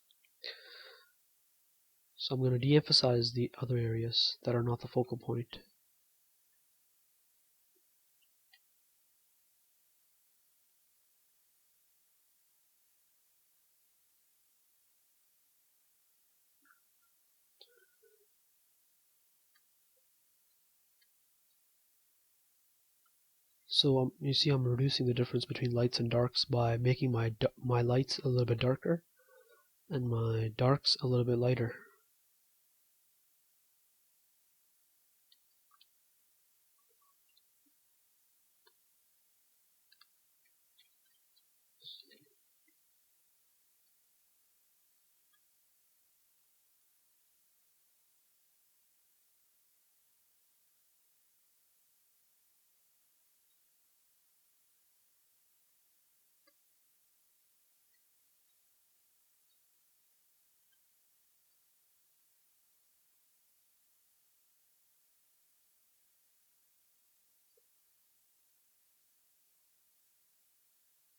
So I'm going to de-emphasize the other areas that are not the focal point. So you see I'm reducing the difference between lights and darks by making my lights a little bit darker and my darks a little bit lighter.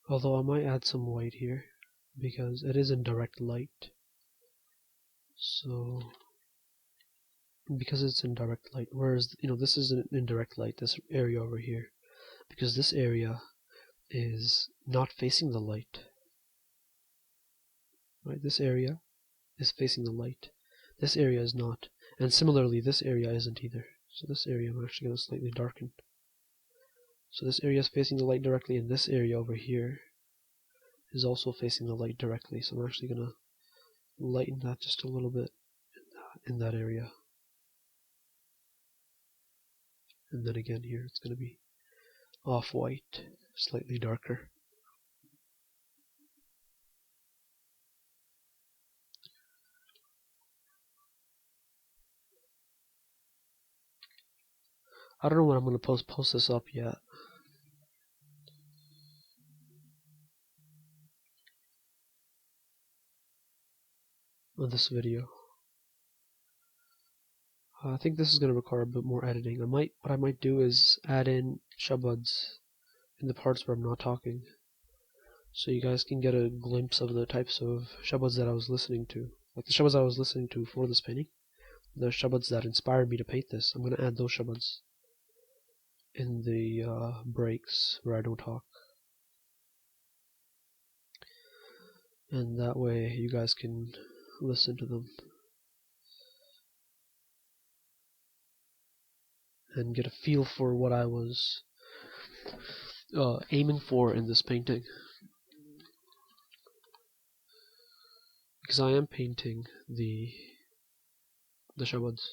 Although I might add some white here because it is in direct light. So because it's in direct light, whereas this is an indirect light, this area over here, because this area is not facing the light. Right, this area is facing the light. This area is not. And similarly, this area isn't either. So this area I'm actually going to slightly darken. So this area is facing the light directly, and this area over here is also facing the light directly. So I'm actually going to lighten that just a little bit in that area. And then again here, it's going to be off-white, slightly darker. I don't know when I'm going to post this up yet. On this video. I think this is going to require a bit more editing. What I might do is add in shabads in the parts where I'm not talking, so you guys can get a glimpse of the types of shabads that I was listening to. Like the shabads I was listening to for this painting, the shabads that inspired me to paint this. I'm going to add those shabads in the breaks where I don't talk. And that way you guys can listen to them and get a feel for what I was aiming for in this painting. because I am painting the shabads.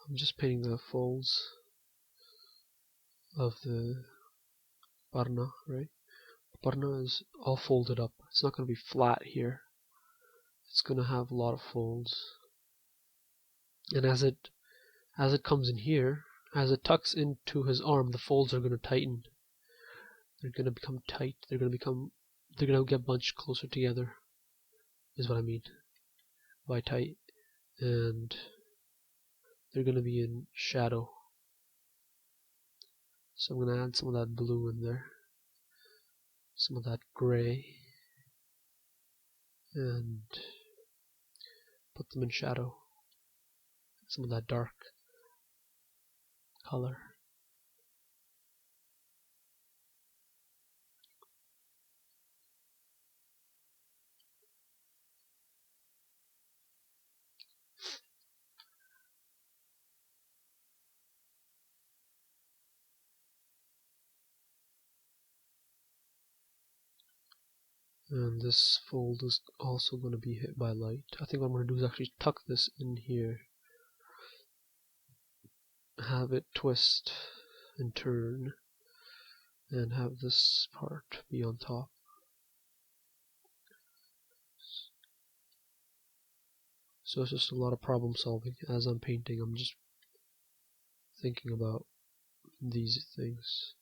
I'm just painting the folds of the parna, right? Parna is all folded up. It's not going to be flat here. It's going to have a lot of folds. And as it comes in here, as it tucks into his arm, the folds are going to tighten. They're going to become tight. They're going to get bunched closer together, is what I mean by tight. And they're going to be in shadow. So I'm going to add some of that blue in there, some of that gray, and put them in shadow. Some of that dark color. And this fold is also going to be hit by light. I think what I'm going to do is actually tuck this in here, have it twist and turn, and have this part be on top. So it's just a lot of problem solving. As I'm painting, I'm just thinking about these things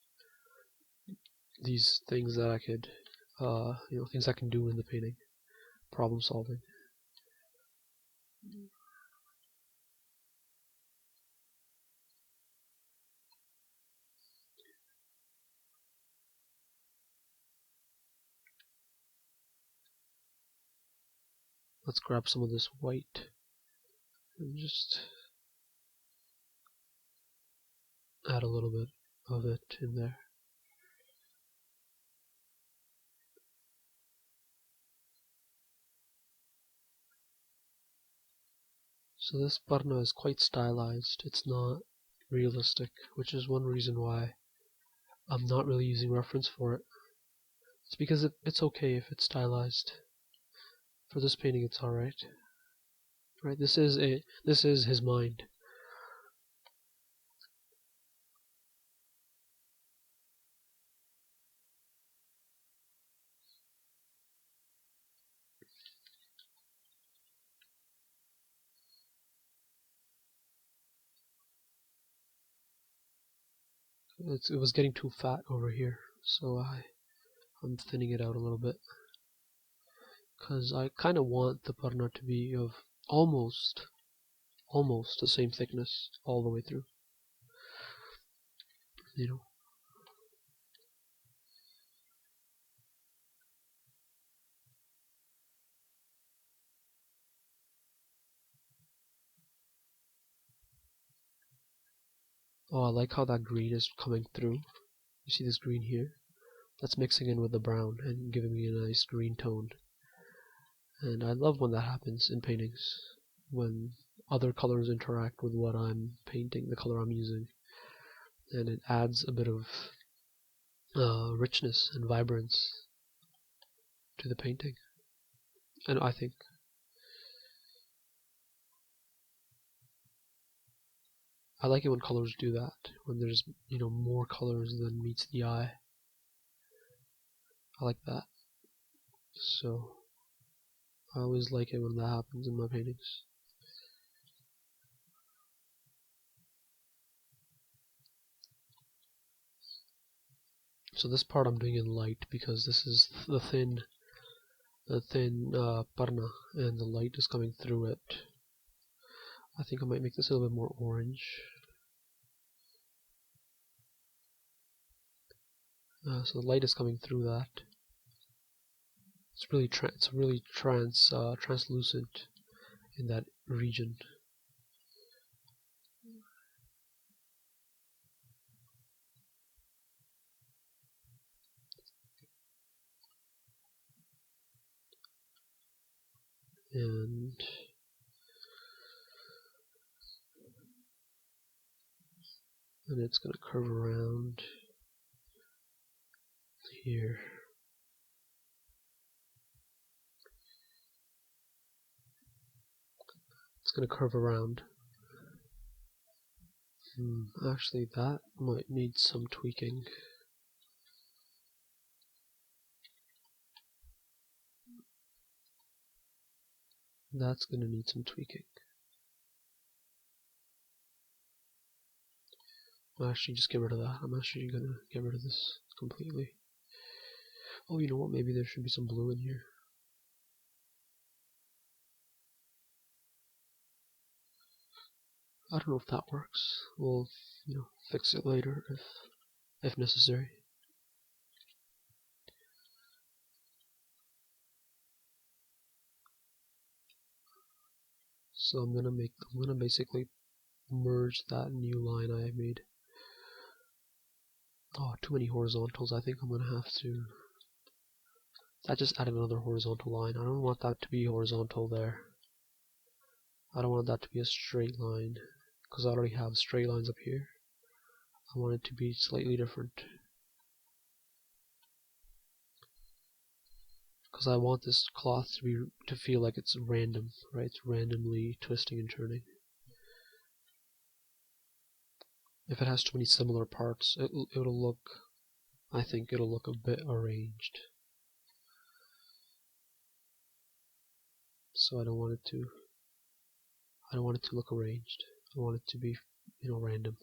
that I could, things I can do in the painting. Problem solving. Let's grab some of this white and just add a little bit of it in there. So this parna is quite stylized. It's not realistic, which is one reason why I'm not really using reference for it. It's because it's okay if it's stylized. For this painting, it's alright. Right? This is his mind. It was getting too fat over here, so I'm thinning it out a little bit, because I kind of want the parna to be of almost the same thickness all the way through. Oh, I like how that green is coming through. You see this green here? That's mixing in with the brown and giving me a nice green tone. And I love when that happens in paintings, when other colors interact with what I'm painting, the color I'm using, and it adds a bit of richness and vibrance to the painting. And I think I like it when colors do that, when there's more colors than meets the eye. I like that. So I always like it when that happens in my paintings. So this part I'm doing in light because this is the thin parna, and the light is coming through it. I think I might make this a little bit more orange. So the light is coming through that. It's really translucent in that region. And and it's going to curve around here. It's going to curve around. Actually, that might need some tweaking. That's going to need some tweaking. I'll actually just get rid of that. I'm actually going to get rid of this completely. Oh, you know what? Maybe there should be some blue in here. I don't know if that works. We'll, fix it later if necessary. So I'm gonna basically merge that new line I made. Oh, too many horizontals. I think I'm gonna have to. I just added another horizontal line. I don't want that to be horizontal there. I don't want that to be a straight line, because I already have straight lines up here. I want it to be slightly different, because I want this cloth to feel like it's random, right? It's randomly twisting and turning. If it has too many similar parts, it'll look. I think it'll look a bit arranged. So I don't want it to. I don't want it to look arranged. I want it to be, random.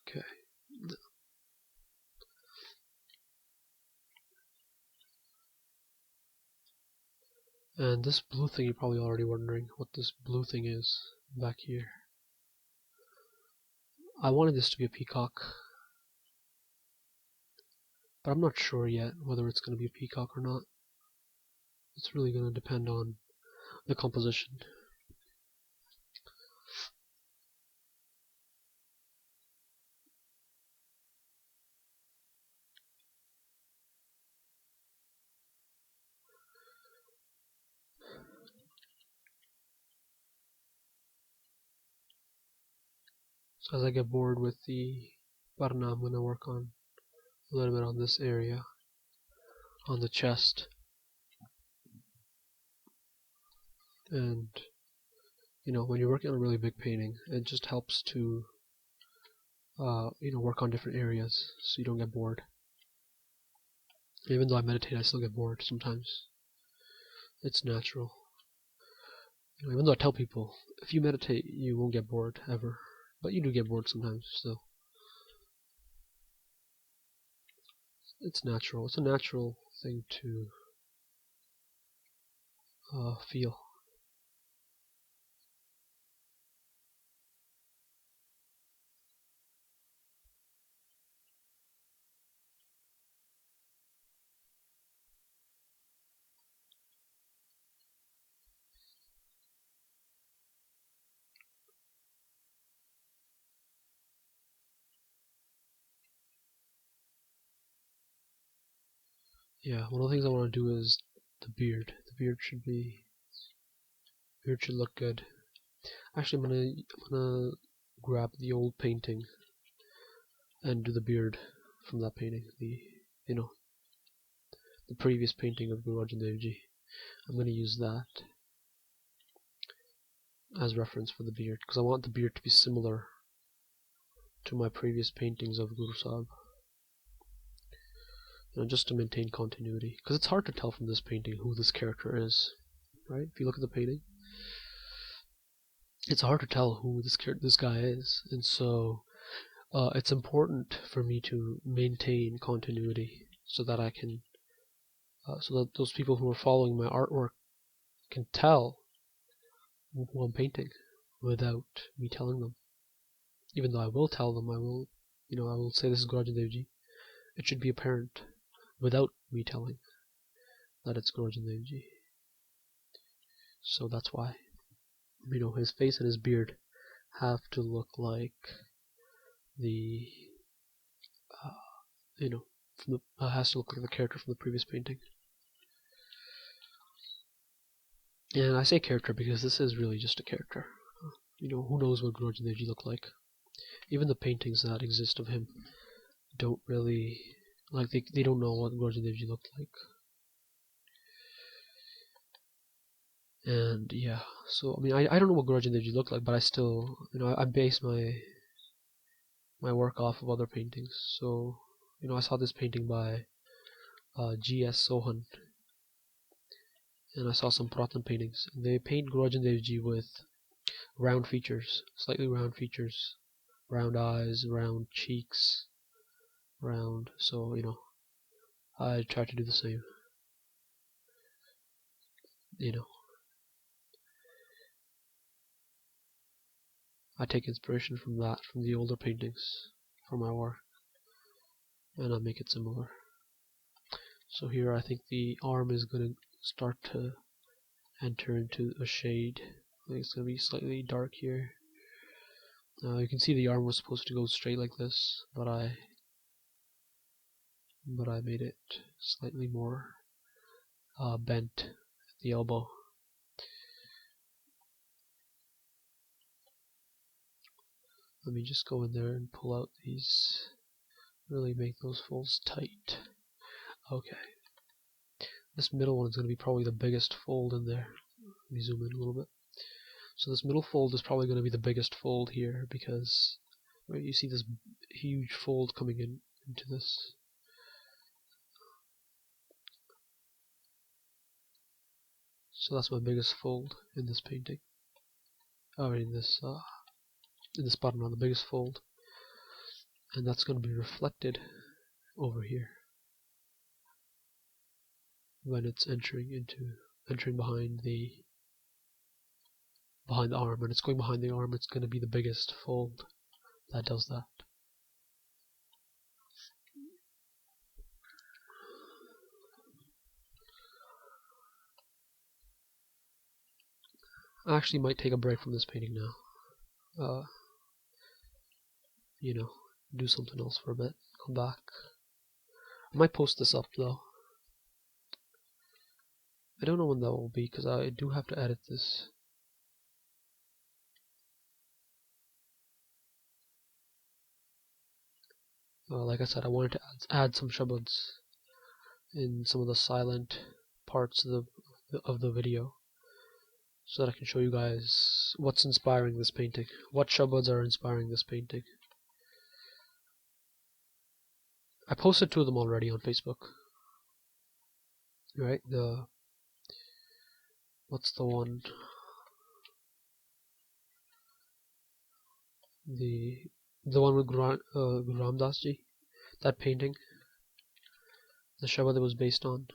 Okay. And this blue thing, you're probably already wondering what this blue thing is back here. I wanted this to be a peacock, but I'm not sure yet whether it's going to be a peacock or not. It's really going to depend on the composition. So as I get bored with the barna, I'm going to work on a little bit on this area, on the chest. And, when you're working on a really big painting, it just helps to, work on different areas so you don't get bored. Even though I meditate, I still get bored sometimes. It's natural. Even though I tell people, if you meditate, you won't get bored, ever. But you do get bored sometimes, so. It's natural. It's a natural thing to feel. Yeah, one of the things I want to do is the beard. The beard should look good. Actually, I'm gonna grab the old painting and do the beard from that painting. The previous painting of Guru Arjun Dev Ji. I'm gonna use that as reference for the beard, because I want the beard to be similar to my previous paintings of Guru Sahib. Just to maintain continuity, because it's hard to tell from this painting who this character is, right? If you look at the painting, it's hard to tell who this guy is, and so it's important for me to maintain continuity so that I can, so that those people who are following my artwork can tell who I'm painting without me telling them. Even though I will tell them, I will say this is Guru Arjun Dev Ji. It should be apparent without me telling that it's Guru Arjun Dev Ji. So that's why, his face and his beard have to look like the, from the has to look like the character from the previous painting. And I say character because this is really just a character. Who knows what Guru Arjun Dev Ji looked like? Even the paintings that exist of him don't really, they don't know what Guru Arjun Dev Ji looked like. And yeah, so I mean, I don't know what Guru Arjun Dev Ji looked like, but I still, I base my work off of other paintings. So, I saw this painting by G.S. Sohan, and I saw some Puratan paintings. They paint Guru Arjun Dev Ji with round features, slightly round features, round eyes, round cheeks, round. So, I try to do the same. I take inspiration from that, from the older paintings, for my work, and I make it similar. So here I think the arm is going to start to enter into a shade. I think it's going to be slightly dark here. You can see the arm was supposed to go straight like this, but I made it slightly more bent at the elbow. Let me just go in there and pull out these, really make those folds tight. Okay. This middle one is going to be probably the biggest fold in there. Let me zoom in a little bit. So this middle fold is probably going to be the biggest fold here because you see this huge fold coming into this. So that's my biggest fold in this painting. Or in this bottom row, the biggest fold. And that's going to be reflected over here when it's entering behind the arm. When it's going behind the arm, it's going to be the biggest fold that does that. I actually might take a break from this painting now. Do something else for a bit, come back. I might post this up though. I don't know when that will be because I do have to edit this. Like I said, I wanted to add some shabads in some of the silent parts of the video, so that I can show you guys what's inspiring this painting, what shabads are inspiring this painting. I posted 2 of them already on Facebook. Right, what's the one? The one with Guru Ramdas Ji, that painting, the shabad that was based on.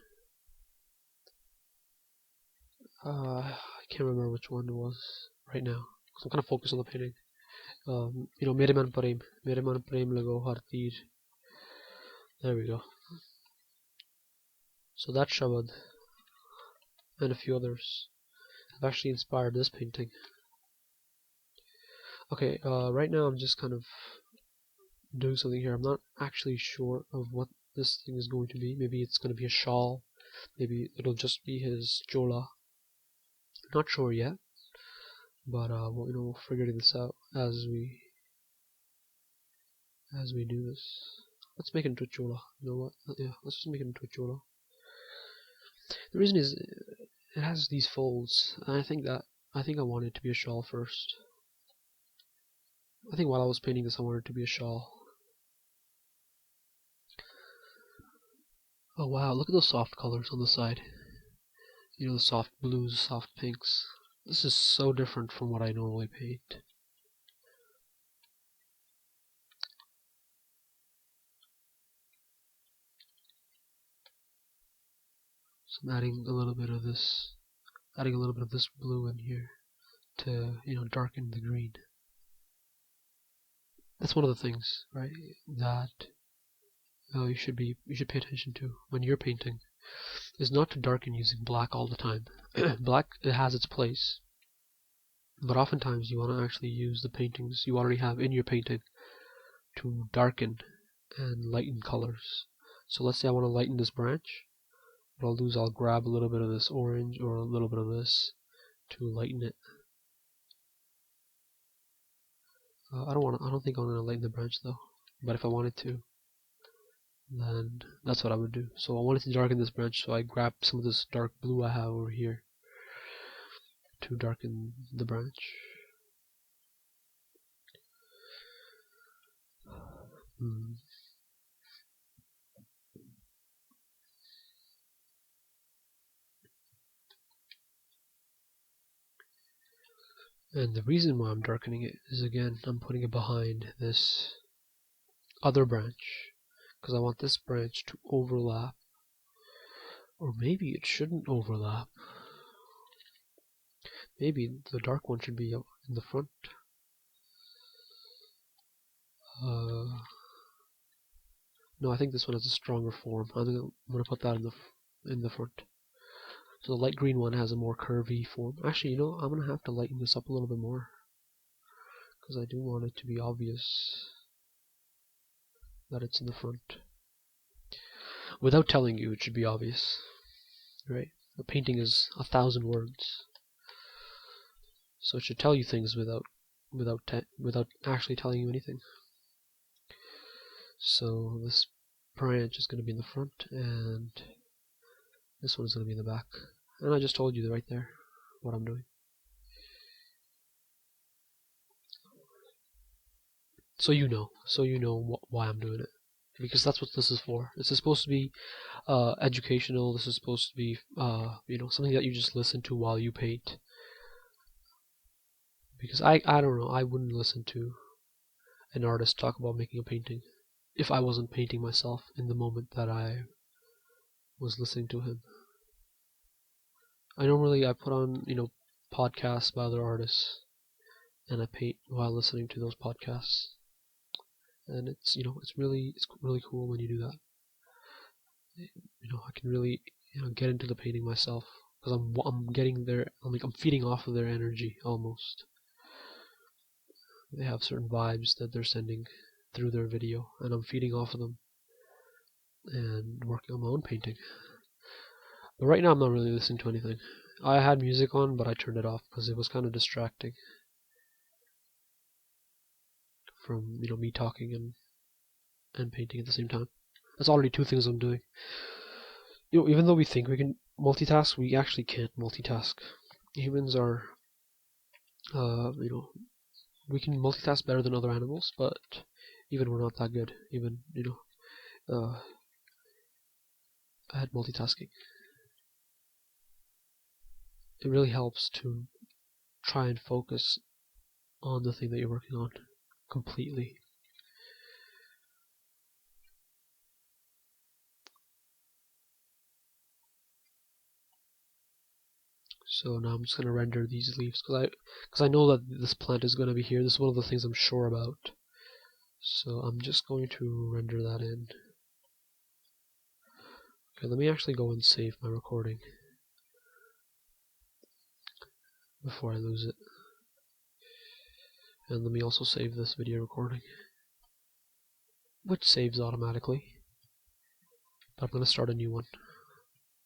I can't remember which one it was right now. I'm kind of focused on the painting. Mere man prem lago har teer. There we go. So that shabad and a few others have actually inspired this painting. Okay, right now I'm just kind of doing something here. I'm not actually sure of what this thing is going to be. Maybe it's going to be a shawl. Maybe it'll just be his chola. Not sure yet, but we'll figure this out as we do this. Let's make it into a chola. You know what? Yeah, let's just make it into a chola. The reason is it has these folds, and I think I want it to be a shawl first. I think while I was painting this, I wanted it to be a shawl. Oh wow! Look at those soft colors on the side. The soft blues, soft pinks. This is so different from what I normally paint. So I'm adding a little bit of this blue in here to darken the green. That's one of the things, right, that you should pay attention to when you're painting, is not to darken using black all the time. Black, it has its place, but oftentimes you want to actually use the paintings you already have in your painting to darken and lighten colors. So let's say I want to lighten this branch. What I'll do is I'll grab a little bit of this orange or a little bit of this to lighten it. I don't think I'm gonna lighten the branch though. But if I wanted to, then that's what I would do. So I wanted to darken this branch, so I grabbed some of this dark blue I have over here to darken the branch. And the reason why I'm darkening it is, again, I'm putting it behind this other branch because I want this branch to overlap, or maybe it shouldn't overlap. Maybe the dark one should be in the front. No, I think this one has a stronger form. I'm gonna put that in the front. So the light green one has a more curvy form. Actually, you know, I'm gonna have to lighten this up a little bit more because I do want it to be obvious that it's in the front. Without telling you, it should be obvious, right? A painting is 1,000 words, so it should tell you things without actually telling you anything. So this branch is going to be in the front, and this one is going to be in the back. And I just told you right there what I'm doing. So you know why I'm doing it, because that's what this is for. This is supposed to be educational. This is supposed to be something that you just listen to while you paint. Because I don't know, I wouldn't listen to an artist talk about making a painting if I wasn't painting myself in the moment that I was listening to him. I put on podcasts by other artists, and I paint while listening to those podcasts. And it's really cool when you do that. I can really get into the painting myself because I'm getting their I'm feeding off of their energy almost. They have certain vibes that they're sending through their video, and I'm feeding off of them and working on my own painting. But right now I'm not really listening to anything. I had music on, but I turned it off because it was kind of distracting from me talking and painting at the same time. That's already two things I'm doing. Even though we think we can multitask, we actually can't multitask. Humans are, we can multitask better than other animals, but even we're not that good. Even at multitasking. It really helps to try and focus on the thing that you're working on completely. So now I'm just going to render these leaves because I know that this plant is going to be here. This is one of the things I'm sure about. So I'm just going to render that in. Okay, let me actually go and save my recording before I lose it. And let me also save this video recording, which saves automatically. But I'm going to start a new one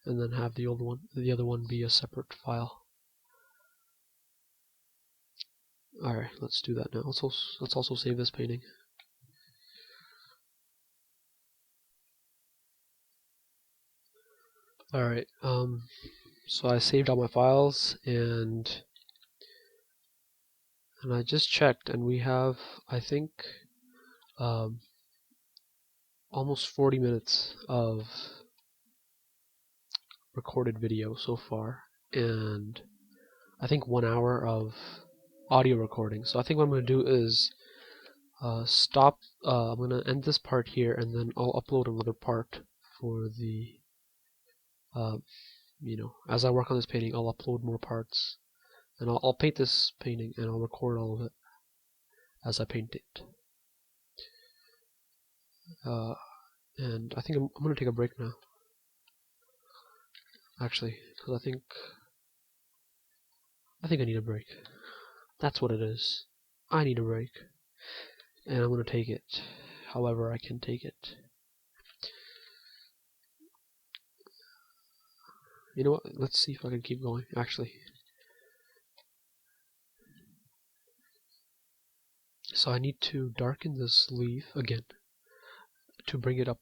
and then have the other one be a separate file. Alright, let's do that now. Let's also save this painting. Alright, so I saved all my files and I just checked, and we have, I think, almost 40 minutes of recorded video so far, and I think 1 hour of audio recording. So I think what I'm going to do is stop. I'm going to end this part here, and then I'll upload another part for the as I work on this painting, I'll upload more parts, and I'll paint this painting, and I'll record all of it as I paint it. And I think I'm going to take a break now, actually, because I think I need a break. That's what it is. I need a break, and I'm going to take it however I can take it. You know what? Let's see if I can keep going, actually. So I need to darken this leaf again to bring it up.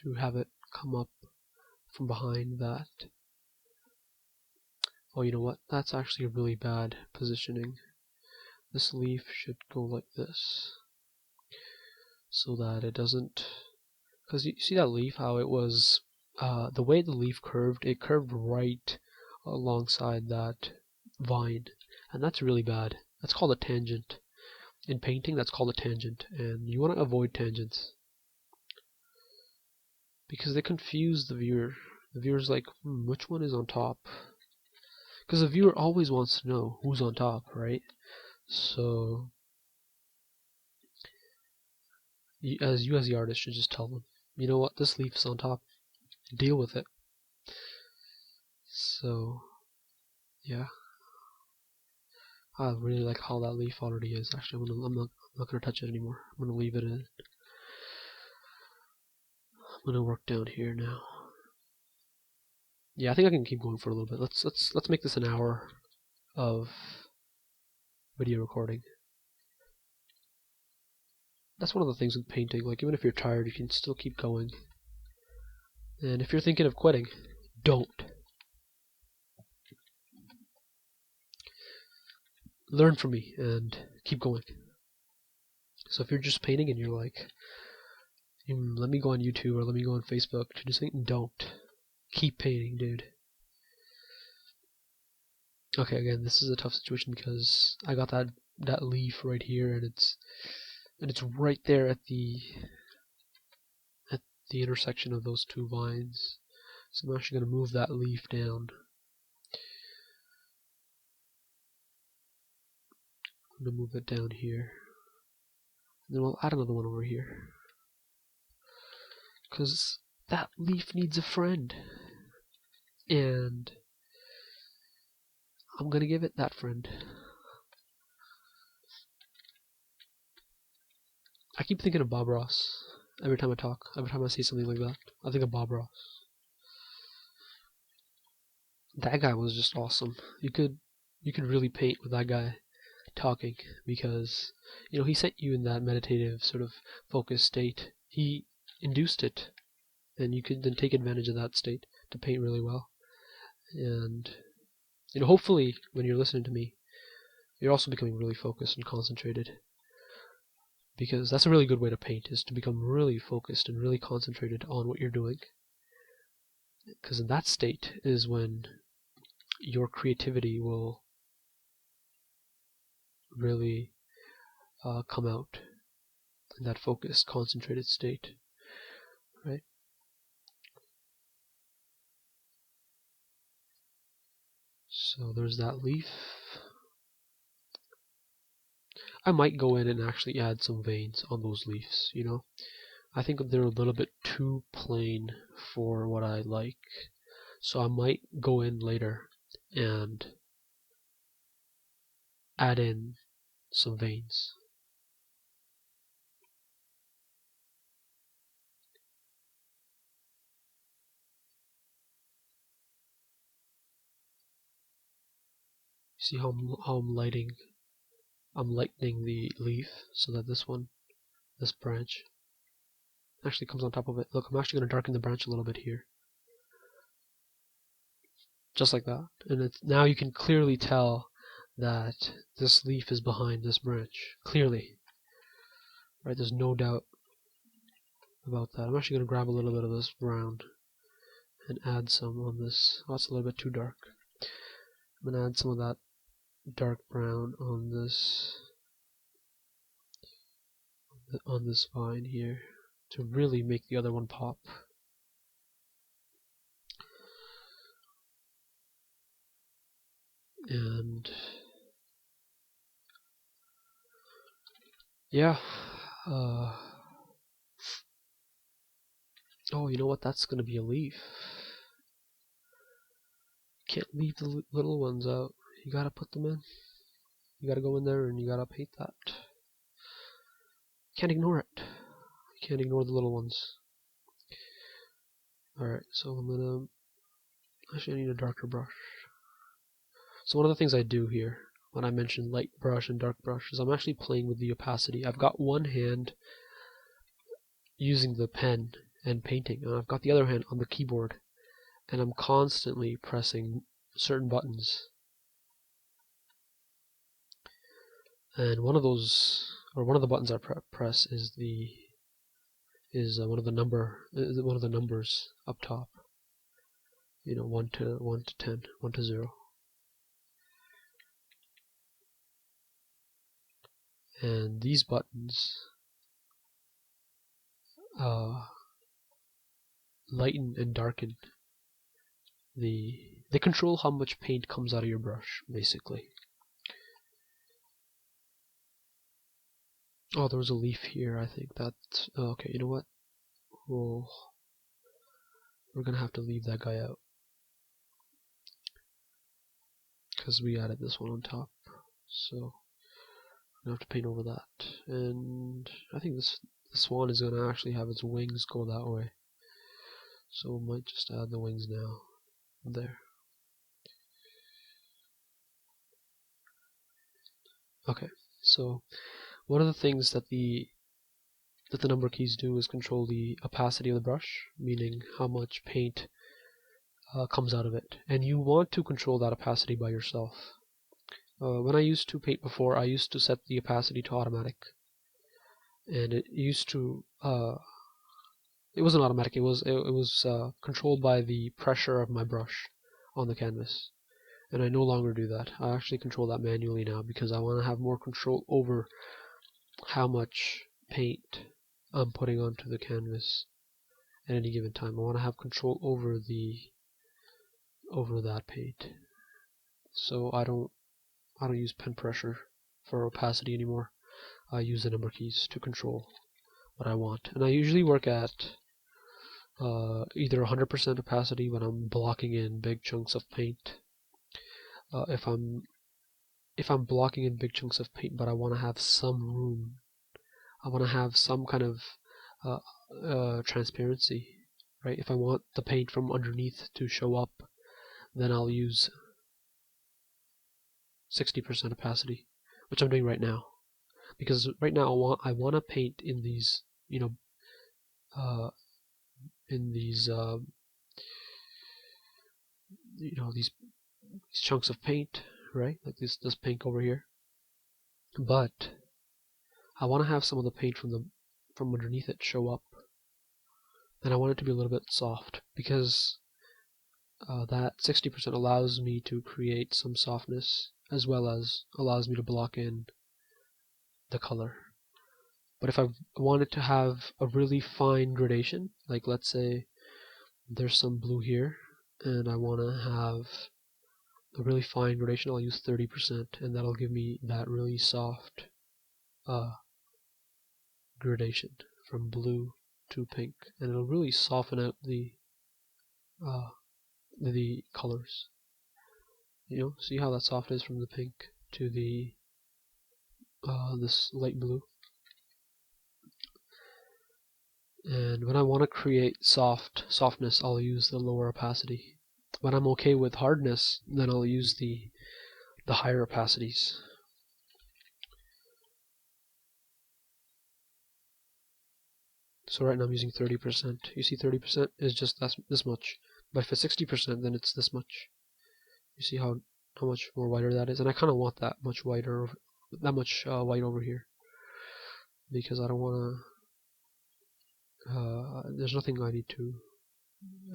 To have it come up from behind that. Oh, you know what? That's actually a really bad positioning. This leaf should go like this, so that it doesn't, because you see that leaf, how it was, the way the leaf curved, it curved right alongside that vine, and that's really bad. That's called a tangent. In painting, that's called a tangent, and you want to avoid tangents, because they confuse the viewer. The viewer's like, which one is on top? Because the viewer always wants to know who's on top, right? So, you as the artist should just tell them, you know what, this leaf is on top, deal with it. So, yeah. I really like how that leaf already is. Actually, I'm not gonna touch it anymore. I'm gonna leave it in. I'm gonna work down here now. Yeah, I think I can keep going for a little bit. Let's make this an hour of video recording. That's one of the things with painting. Like, even if you're tired, you can still keep going. And if you're thinking of quitting, don't. Learn from me and keep going. So if you're just painting and you're like, let me go on YouTube or let me go on Facebook to do something, don't. Keep painting, dude. Okay, again, this is a tough situation because I got that leaf right here, and it's right there at the intersection of those two vines. So I'm actually gonna move that leaf down. I'm gonna move it down here. And then we'll add another one over here. Because that leaf needs a friend. And I'm gonna give it that friend. I keep thinking of Bob Ross every time I talk, every time I see something like that. I think of Bob Ross. That guy was just awesome. You could really paint with that guy talking, because he sent you in that meditative sort of focused state. He induced it, and you could then take advantage of that state to paint really well. And hopefully when you're listening to me, you're also becoming really focused and concentrated, because that's a really good way to paint, is to become really focused and really concentrated on what you're doing, because in that state is when your creativity will really come out, in that focused, concentrated state, right? So there's that leaf. I might go in and actually add some veins on those leaves, I think they're a little bit too plain for what I like. So I might go in later and add in some veins. See how I'm lightening the leaf so that this branch actually comes on top of it. Look, I'm actually going to darken the branch a little bit here. Just like that. And now you can clearly tell that this leaf is behind this branch. Clearly. Right, there's no doubt about that. I'm actually going to grab a little bit of this brown and add some on this. Oh, it's a little bit too dark. I'm going to add some of that dark brown on this vine here to really make the other one pop. And yeah, oh, you know what? That's gonna be a leaf. You can't leave the little ones out. You gotta put them in. You gotta go in there and you gotta paint that. Can't ignore it. You can't ignore the little ones. Alright, so I'm gonna... Actually, I need a darker brush. So one of the things I do here, when I mention light brush and dark brush, is I'm actually playing with the opacity. I've got one hand using the pen and painting, and I've got the other hand on the keyboard, and I'm constantly pressing certain buttons. And one of the buttons I press is one of the numbers up top. 1 to 10, 1 to 0. And these buttons lighten and darken they control how much paint comes out of your brush, basically. Oh, there was a leaf here, I think. That's... okay, you know what? We're gonna have to leave that guy out, because we added this one on top. So, I'm gonna have to paint over that. And I think this swan is gonna actually have its wings go that way. So we might just add the wings now. There. Okay, so one of the things that the number keys do is control the opacity of the brush, meaning how much paint comes out of it. And you want to control that opacity by yourself. When I used to paint before, I used to set the opacity to automatic. And it used to... it wasn't automatic, it was controlled by the pressure of my brush on the canvas. And I no longer do that. I actually control that manually now, because I want to have more control over how much paint I'm putting onto the canvas at any given time. I want to have control over that paint. So I don't use pen pressure for opacity anymore. I use the number keys to control what I want. And I usually work at either 100% opacity when I'm blocking in big chunks of paint. If I'm blocking in big chunks of paint, but I want to have some room, I want to have some kind of transparency, right? If I want the paint from underneath to show up, then I'll use 60% opacity, which I'm doing right now, because right now I want to paint in these, these chunks of paint, right? Like this pink over here. But I want to have some of the paint from underneath it show up, and I want it to be a little bit soft, because that 60% allows me to create some softness, as well as allows me to block in the color. But if I wanted to have a really fine gradation, like let's say there's some blue here, and I want to have a really fine gradation, I'll use 30%, and that'll give me that really soft gradation from blue to pink, and it'll really soften out the colors. See how that soft is from the pink to the this light blue. And when I want to create softness, I'll use the lower opacity. When I'm okay with hardness, then I'll use the higher opacities. So right now I'm using 30%. You see 30% is just this much. But if it's 60%, then it's this much. You see how much more whiter that is? And I kind of want that much whiter, white over here, because I don't want to... there's nothing I need to...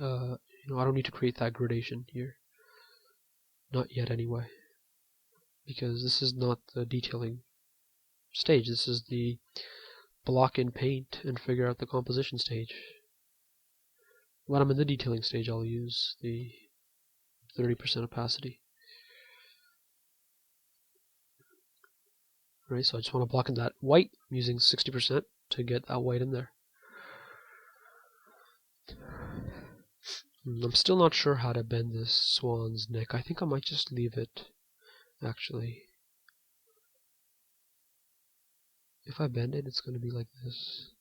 I don't need to create that gradation here. Not yet anyway. Because this is not the detailing stage. This is the block in paint and figure out the composition stage. When I'm in the detailing stage, I'll use the 30% opacity. Right, so I just want to block in that white. I'm using 60% to get that white in there. I'm still not sure how to bend this swan's neck. I think I might just leave it, actually. If I bend it, it's going to be like this.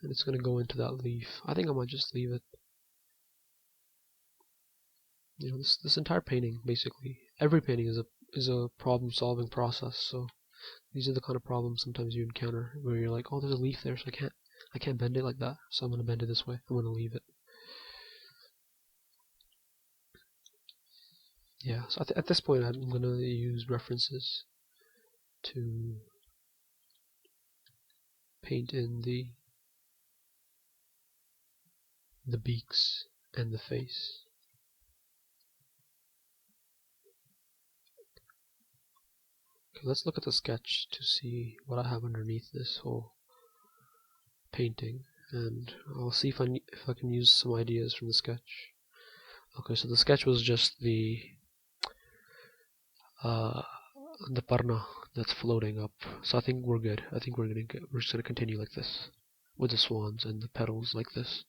and it's going to go into that leaf. I think I might just leave it. You know, this entire painting, basically, every painting is a problem-solving process. So these are the kind of problems sometimes you encounter where you're like, oh, there's a leaf there, so I can't bend it like that, so I'm going to bend it this way. I'm going to leave it. Yeah, so at this point I'm going to use references to paint in the beaks and the face. Okay, let's look at the sketch to see what I have underneath this whole painting, and I'll see if I can use some ideas from the sketch. Okay, so the sketch was just the parna that's floating up. So I think we're good. I think we're just gonna continue like this with the swans and the petals like this.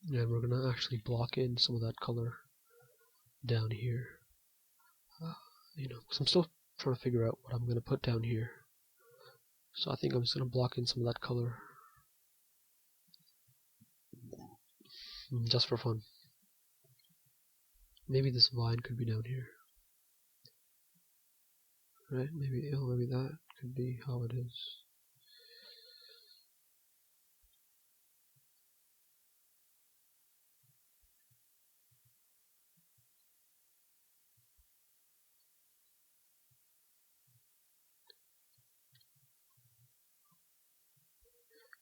And we're gonna actually block in some of that color down here. You know, because I'm still trying to figure out what I'm gonna put down here. So I think I'm just gonna block in some of that color, just for fun. Maybe this vine could be down here, right? Maybe that could be how it is.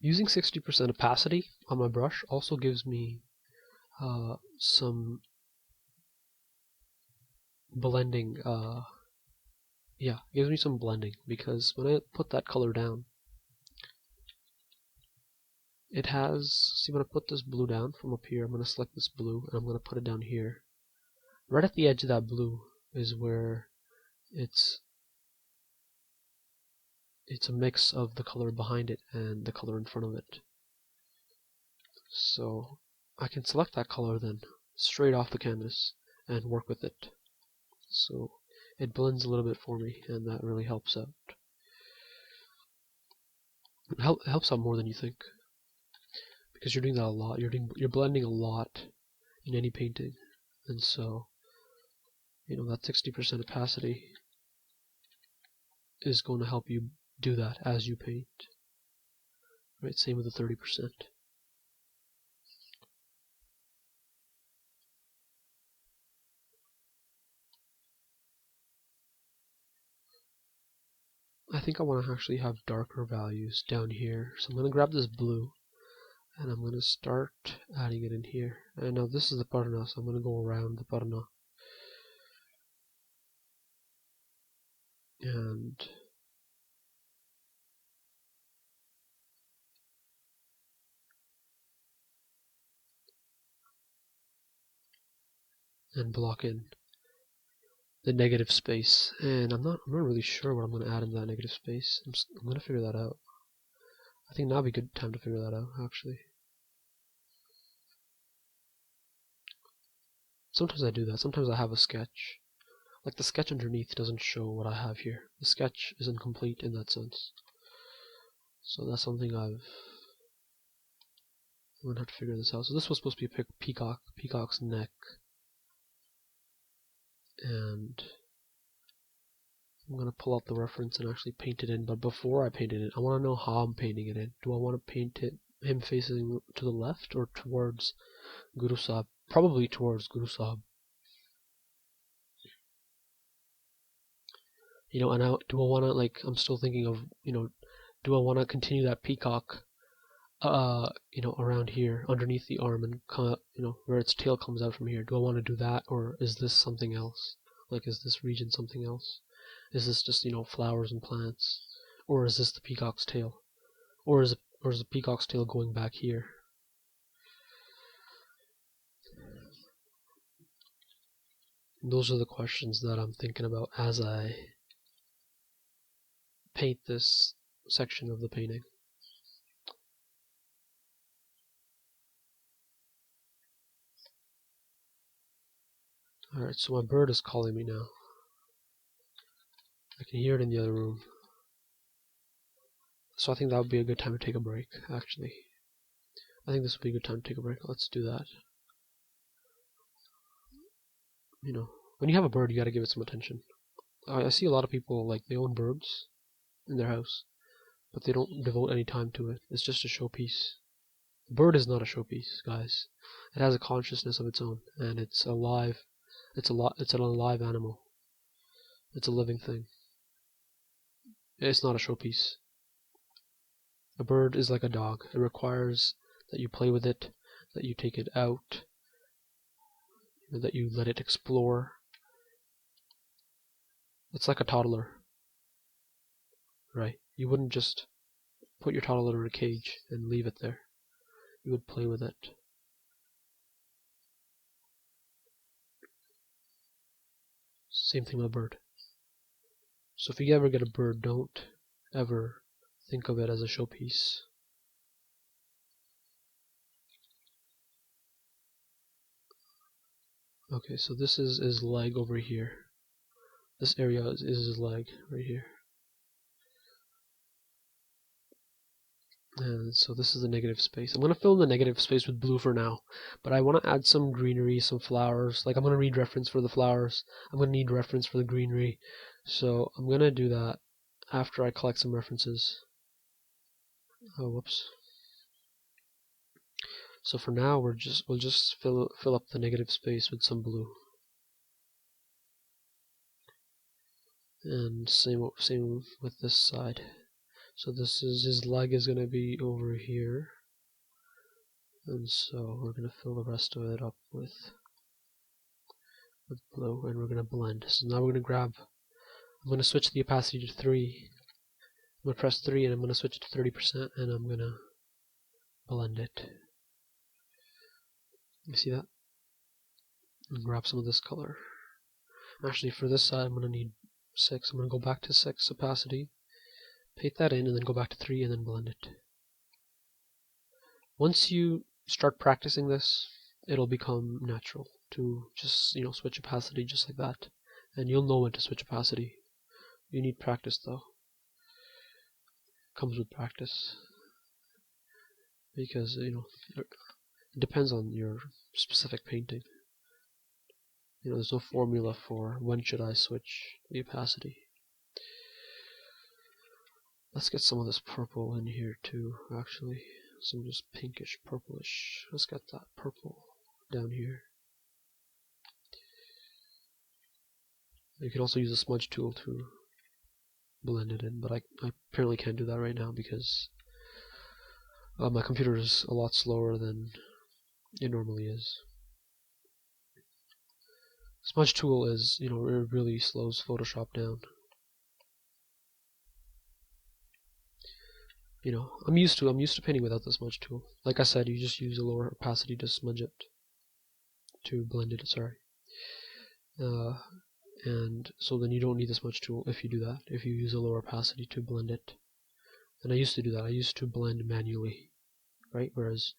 Using 60% opacity on my brush also gives me some blending. Gives me some blending, because when I put that color down, it has. See, when I put this blue down from up here, I'm going to select this blue and I'm going to put it down here. Right at the edge of that blue is where it's a mix of the color behind it and the color in front of it. So I can select that color then straight off the canvas and work with it. So it blends a little bit for me, and that really helps out. It helps out more than you think, because you're doing that a lot. You're blending a lot in any painting, and so you know that 60% opacity is going to help you do that as you paint. Right, same with the 30%. I think I want to actually have darker values down here, so I'm going to grab this blue and I'm going to start adding it in here. And now this is the parna, so I'm going to go around the parna and block in the negative space. And I'm not really sure what I'm going to add in that negative space. I'm going to figure that out. I think now would be a good time to figure that out, actually. Sometimes I do that. Sometimes I have a sketch. Like the sketch underneath doesn't show what I have here. The sketch is incomplete in that sense. So that's something I'm going to have to figure this out. So this was supposed to be a peacock's neck. And I'm going to pull out the reference and actually paint it in. But before I paint it in, I want to know how I'm painting it in. Do I want to paint him facing to the left or towards Guru Sahib? Probably towards Guru Sahib. You know, and do I want to, like, I'm still thinking of, you know, do I want to continue that peacock, you know, around here, underneath the arm, and, you know, where its tail comes out from here? Do I want to do that, or is this something else? Like, is this region something else? Is this just, you know, flowers and plants? Or is this the peacock's tail? Or is the peacock's tail going back here? Those are the questions that I'm thinking about as I paint this section of the painting. Alright, so my bird is calling me now. I can hear it in the other room. So I think that would be a good time to take a break, actually. I think this would be a good time to take a break. Let's do that. You know, when you have a bird, you gotta give it some attention. I see a lot of people, like, they own birds in their house, but they don't devote any time to it. It's just a showpiece. A bird is not a showpiece, guys. It has a consciousness of its own, and it's alive. It's an alive animal. It's a living thing. It's not a showpiece. A bird is like a dog. It requires that you play with it, that you take it out, that you let it explore. It's like a toddler, right? You wouldn't just put your toddler in a cage and leave it there. You would play with it. Same thing with a bird. So if you ever get a bird, don't ever think of it as a showpiece. Okay, so this is his leg over here. This area is his leg right here. And so this is the negative space. I'm going to fill in the negative space with blue for now, but I want to add some greenery, some flowers. Like, I'm going to need reference for the flowers. I'm going to need reference for the greenery. So I'm going to do that after I collect some references. Oh, whoops. So for now, we'll just fill up the negative space with some blue. And same with this side. So this is his leg is going to be over here. And so we're going to fill the rest of it up with blue, and we're going to blend. So now we're going to I'm going to switch the opacity to 3. I'm going to press 3 and I'm going to switch it to 30%, and I'm going to blend it. You see that? And grab some of this color. Actually, for this side, I'm going to need 6. I'm going to go back to 6 opacity, paste that in, and then go back to 3 and then blend it. Once you start practicing this, it'll become natural to just, switch opacity just like that. And you'll know when to switch opacity. You need practice, though. It comes with practice. Because, it depends on your specific painting. There's no formula for when should I switch the opacity. Let's get some of this purple in here too, actually. Some just pinkish, purplish. Let's get that purple down here. You can also use a smudge tool to blend it in, but I apparently can't do that right now because my computer is a lot slower than it normally is. Smudge tool is, it really slows Photoshop down. I'm used to painting without the smudge tool. Like I said, you just use a lower opacity to smudge it, to blend it, sorry. And so then you don't need the smudge tool if you do that, if you use a lower opacity to blend it. And I used to do that. I used to blend manually, right? Whereas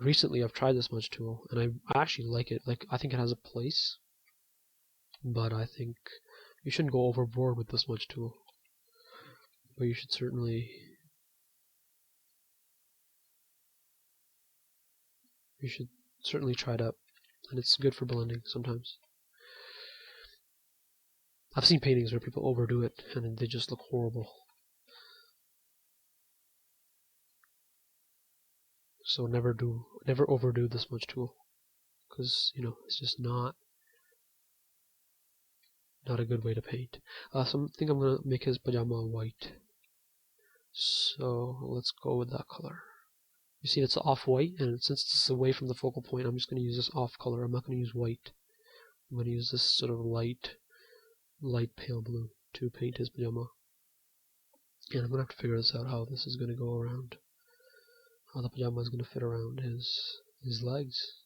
recently I've tried the smudge tool, and I actually like it. Like, I think it has a place, but I think you shouldn't go overboard with the smudge tool. But you should certainly try it out, and it's good for blending sometimes. I've seen paintings where people overdo it and they just look horrible. So never overdo the smudge tool, because it's just not a good way to paint. So I think I'm gonna make his pajama white. So let's go with that color. You see, it's off-white, and since it's away from the focal point, I'm just going to use this off color. I'm not going to use white. I'm going to use this sort of light pale blue to paint his pajama. And I'm going to have to figure this out, how this is going to go around. How the pajama is going to fit around his legs.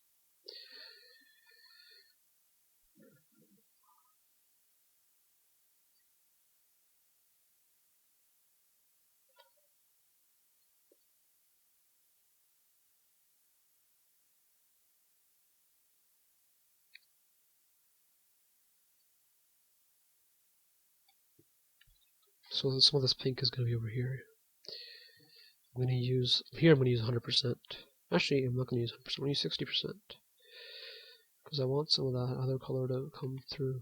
So some of this pink is going to be over here. I'm going to use 100%. Actually, I'm not going to use 100%. I'm going to use 60% because I want some of that other color to come through.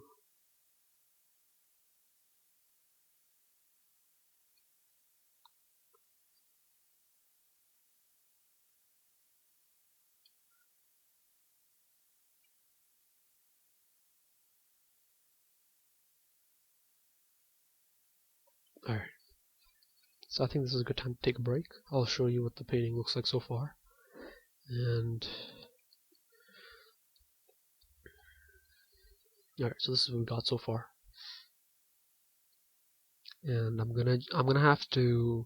Alright. So I think this is a good time to take a break. I'll show you what the painting looks like so far. And alright, so this is what we got so far. And I'm gonna have to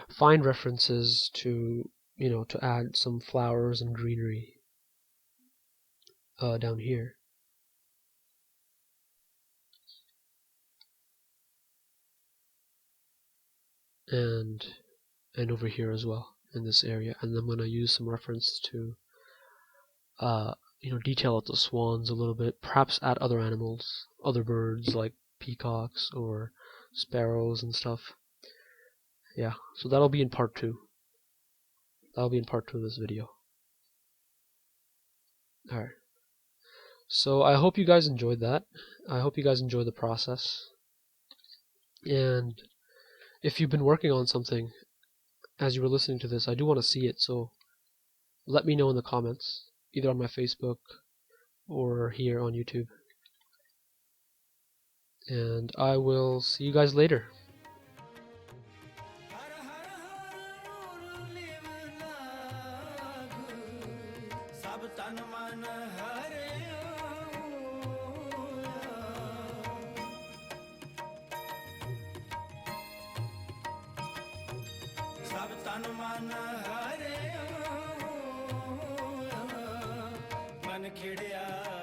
find references to to add some flowers and greenery down here. And over here as well in this area, and I'm gonna use some reference to detail out the swans a little bit, perhaps add other animals, other birds like peacocks or sparrows and stuff. Yeah, so that'll be in part 2. That'll be in part 2 of this video. Alright. So I hope you guys enjoyed that. I hope you guys enjoyed the process. And if you've been working on something as you were listening to this, I do want to see it, so let me know in the comments, either on my Facebook or here on YouTube. And I will see you guys later. ਸਭ ਤਨ ਮਨ ਹਰਿਆ ਮਨ ਖਿੜਿਆ